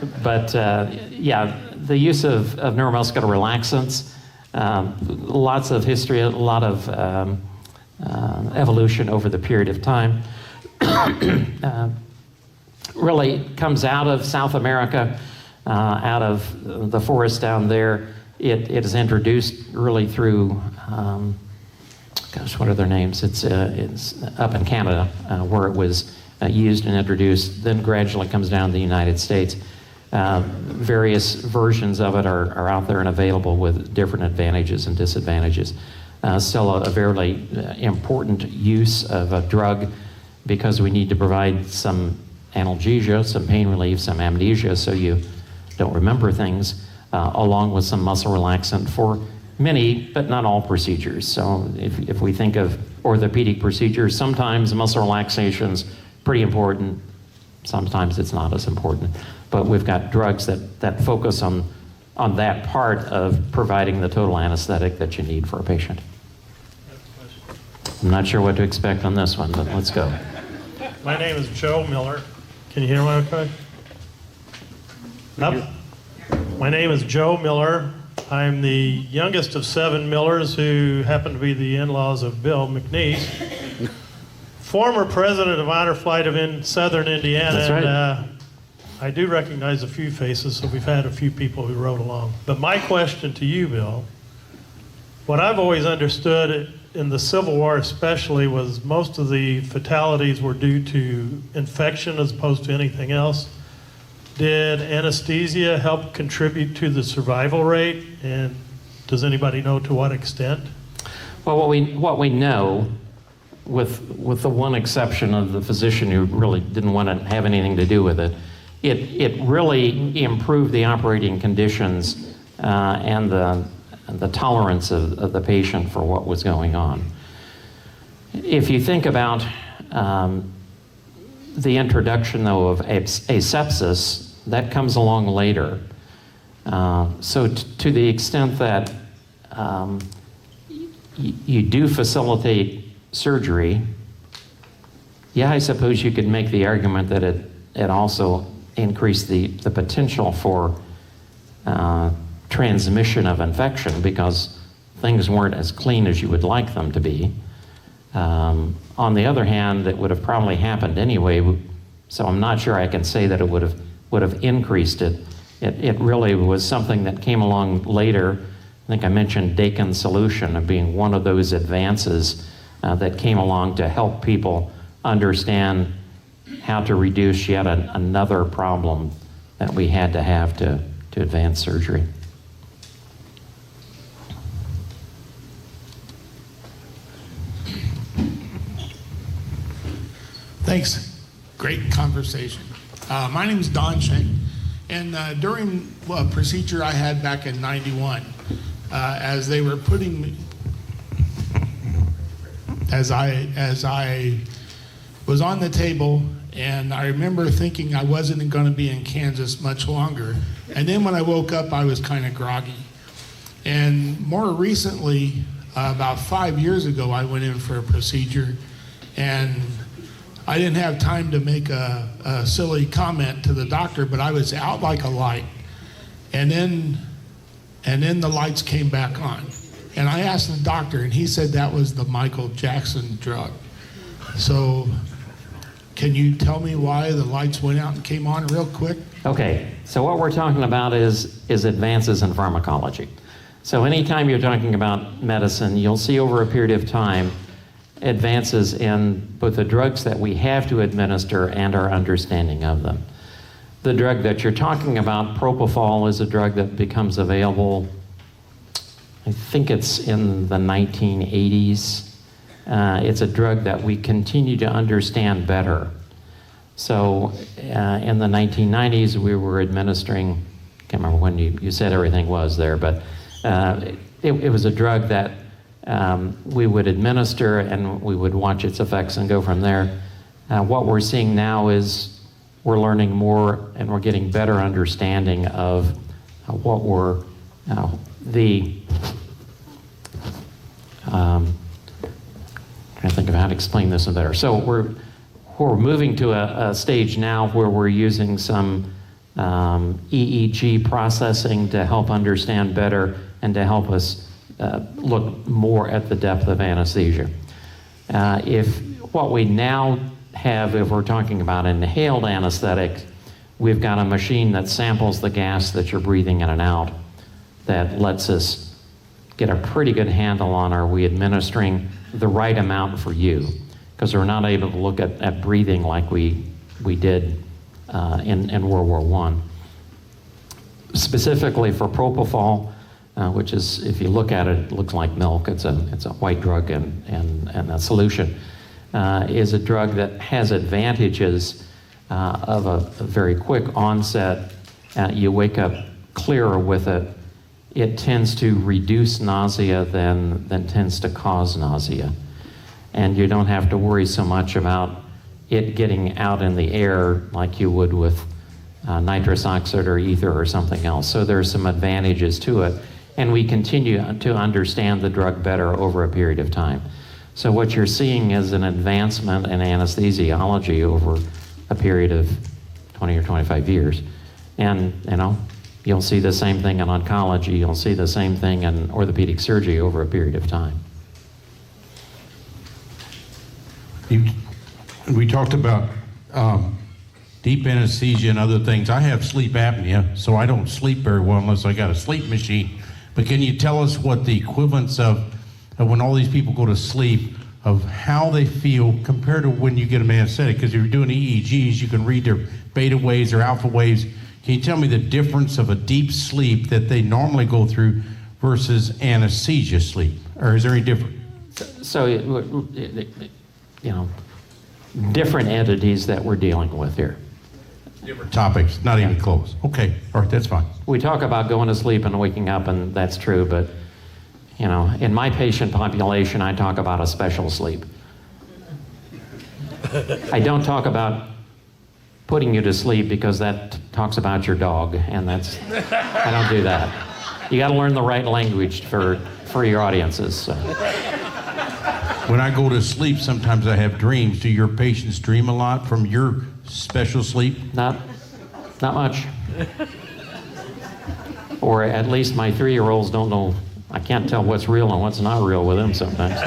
Yeah, the use of neuromuscular relaxants, lots of history, a lot of evolution over the period of time. Really comes out of South America, out of the forest down there. It is introduced really through, gosh, what are their names? It's up in Canada where it was used and introduced, then gradually comes down to the United States. Various versions of it are out there and available with different advantages and disadvantages. Still a very important use of a drug because we need to provide some analgesia, some pain relief, some amnesia so you don't remember things, along with some muscle relaxant for many, but not all procedures. So if we think of orthopedic procedures, sometimes muscle relaxation's pretty important, sometimes it's not as important. But we've got drugs that focus on that part of providing the total anesthetic that you need for a patient. I'm not sure what to expect on this one, but let's go. My name is Joe Miller. Can you hear me okay? Up. My name is Joe Miller. I'm the youngest of 7 Millers who happen to be the in-laws of Bill McNiece, former president of Honor Flight of Southern Indiana. That's right. And, I do recognize a few faces, so we've had a few people who rode along. But my question to you, Bill, what I've always understood in the Civil War especially was most of the fatalities were due to infection as opposed to anything else. Did anesthesia help contribute to the survival rate? And does anybody know to what extent? Well, what we know, with the one exception of the physician who really didn't want to have anything to do with it, it really improved the operating conditions and the tolerance of the patient for what was going on. If you think about the introduction, though, of asepsis, that comes along later. So to the extent that you do facilitate surgery, yeah, I suppose you could make the argument that it also increased the potential for transmission of infection because things weren't as clean as you would like them to be. On the other hand, it would have probably happened anyway, so I'm not sure I can say that it would have increased it. It really was something that came along later. I think I mentioned Dakin's solution of being one of those advances that came along to help people understand how to reduce yet another problem that we had to have to advance surgery. Thanks. Great conversation. My name is Don Schenk, and during a procedure I had back in '91, as they were putting me, as I was on the table, and I remember thinking I wasn't going to be in Kansas much longer, and then when I woke up, I was kind of groggy. And more recently, about 5 years ago, I went in for a procedure, and I didn't have time to make a silly comment to the doctor, but I was out like a light. And then the lights came back on. And I asked the doctor, and he said that was the Michael Jackson drug. So can you tell me why the lights went out and came on real quick? Okay, so what we're talking about is advances in pharmacology. So anytime you're talking about medicine, you'll see over a period of time advances in both the drugs that we have to administer and our understanding of them. The drug that you're talking about, propofol, is a drug that becomes available, I think it's in the 1980s. It's a drug that we continue to understand better. So in the 1990s, we were administering, I can't remember when you said everything was there, but it was a drug that we would administer and we would watch its effects and go from there. What we're seeing now is we're learning more and we're getting better understanding of what were trying to think of how to explain this better. So we're moving to a stage now where we're using some EEG processing to help understand better and to help us look more at the depth of anesthesia. If what we now have, if we're talking about inhaled anesthetics, we've got a machine that samples the gas that you're breathing in and out that lets us get a pretty good handle on, are we administering the right amount for you? Because we're not able to look at breathing like we did in World War I. Specifically for propofol, which is, if you look at it, it looks like milk. It's a white drug and a solution. Is a drug that has advantages of a very quick onset. You wake up clearer with it. It tends to reduce nausea than tends to cause nausea. And you don't have to worry so much about it getting out in the air like you would with nitrous oxide or ether or something else. So there's some advantages to it. And we continue to understand the drug better over a period of time. So what you're seeing is an advancement in anesthesiology over a period of 20 or 25 years. And, you know, you'll see the same thing in oncology, you'll see the same thing in orthopedic surgery over a period of time. We talked about deep anesthesia and other things. I have sleep apnea, so I don't sleep very well unless I got a sleep machine. But can you tell us what the equivalence of when all these people go to sleep, of how they feel compared to when you get them anesthetic? Because if you're doing EEGs, you can read their beta waves or alpha waves. Can you tell me the difference of a deep sleep that they normally go through versus anesthesia sleep? Or is there any difference? So, you know, different entities that we're dealing with here. Different topics, not even close. Okay, all right, that's fine. We talk about going to sleep and waking up, and that's true, but, you know, in my patient population, I talk about a special sleep. I don't talk about putting you to sleep because that talks about your dog, and that's, I don't do that. You got to learn the right language for your audiences. So. When I go to sleep, sometimes I have dreams. Do your patients dream a lot from your special sleep? Not much. Or at least my 3-year-olds don't know. I can't tell what's real and what's not real with them sometimes.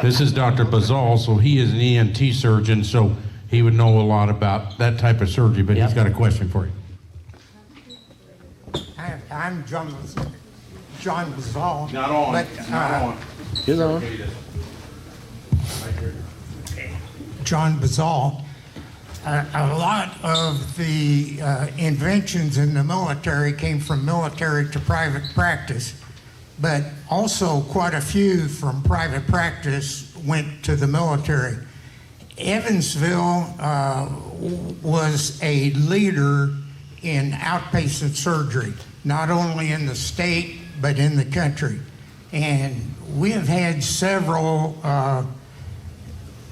This is Dr. Bazal, so he is an ENT surgeon, so he would know a lot about that type of surgery, but He's got a question for you. I'm John Bazal. Not on. But, Not on. Get on. John Bazal. A lot of the inventions in the military came from military to private practice, but also quite a few from private practice went to the military. Evansville was a leader in outpatient surgery, not only in the state, but in the country. And we have had several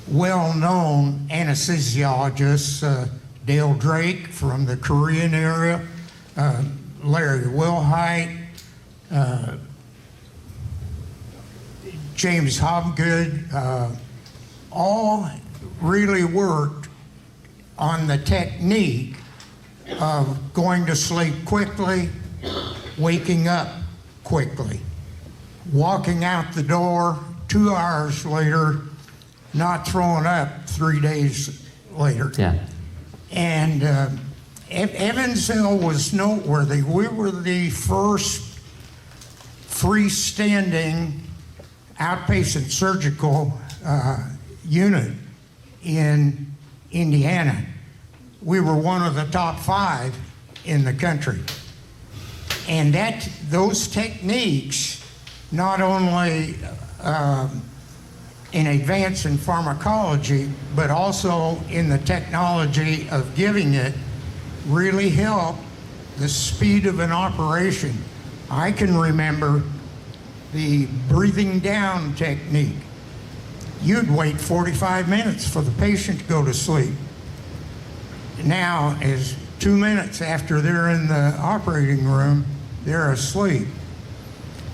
well-known anesthesiologists, Dale Drake from the Korean area, Larry Wilhite, James Hobgood, all really worked on the technique of going to sleep quickly, waking up quickly, walking out the door 2 hours later, not throwing up 3 days later. Yeah. And Evansville was noteworthy. We were the first freestanding outpatient surgical unit in Indiana. We were one of the top 5 in the country. And those techniques, not only in advance in pharmacology, but also in the technology of giving it, really help the speed of an operation. I can remember the breathing down technique. You'd wait 45 minutes for the patient to go to sleep. Now, as 2 minutes after they're in the operating room, they're asleep.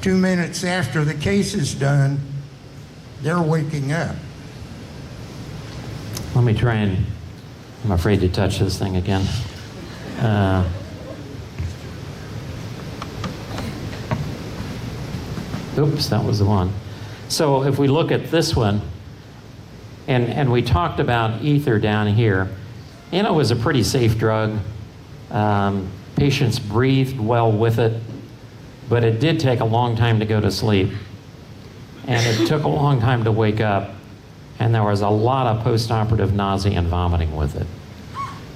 2 minutes after the case is done, they're waking up. Let me try and, I'm afraid to touch this thing again. Oops, that was the one. So if we look at this one, and we talked about ether down here, and it was a pretty safe drug. Patients breathed well with it, but it did take a long time to go to sleep. And it took a long time to wake up, and there was a lot of postoperative nausea and vomiting with it.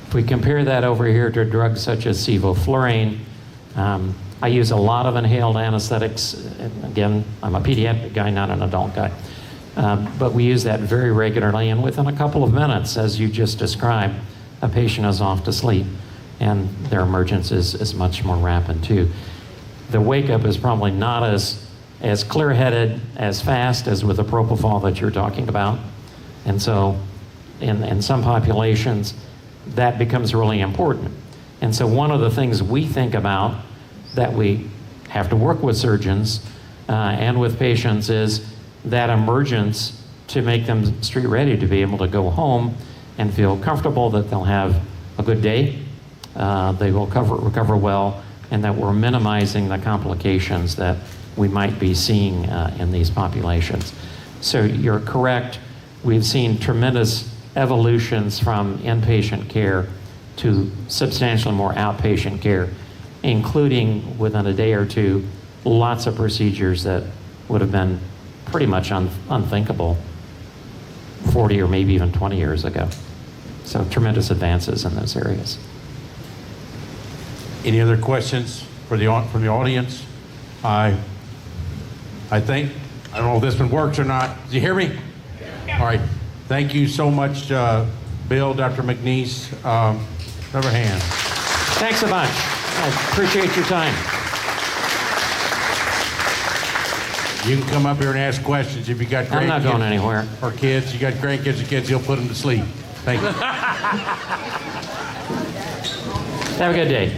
If we compare that over here to drugs such as sevoflurane, I use a lot of inhaled anesthetics. Again, I'm a pediatric guy, not an adult guy. But we use that very regularly, and within a couple of minutes, as you just described, a patient is off to sleep, and their emergence is much more rapid too. The wake up is probably not as clear-headed, as fast as with the propofol that you're talking about. And so in some populations, that becomes really important. And so one of the things we think about that we have to work with surgeons and with patients is that emergence to make them street ready to be able to go home and feel comfortable that they'll have a good day, they will recover well, and that we're minimizing the complications that we might be seeing in these populations. So you're correct. We've seen tremendous evolutions from inpatient care to substantially more outpatient care, including within a day or two, lots of procedures that would have been pretty much unthinkable 40 or maybe even 20 years ago. So tremendous advances in those areas. Any other questions from the audience? I think, I don't know if this one works or not. Do you hear me? Yeah. All right. Thank you so much, Bill, Dr. McNiece. Another hand. Thanks a bunch. I appreciate your time. You can come up here and ask questions if you got grandkids. I'm not going anywhere. Or kids. You got grandkids or kids, you'll put them to sleep. Thank you. Have a good day.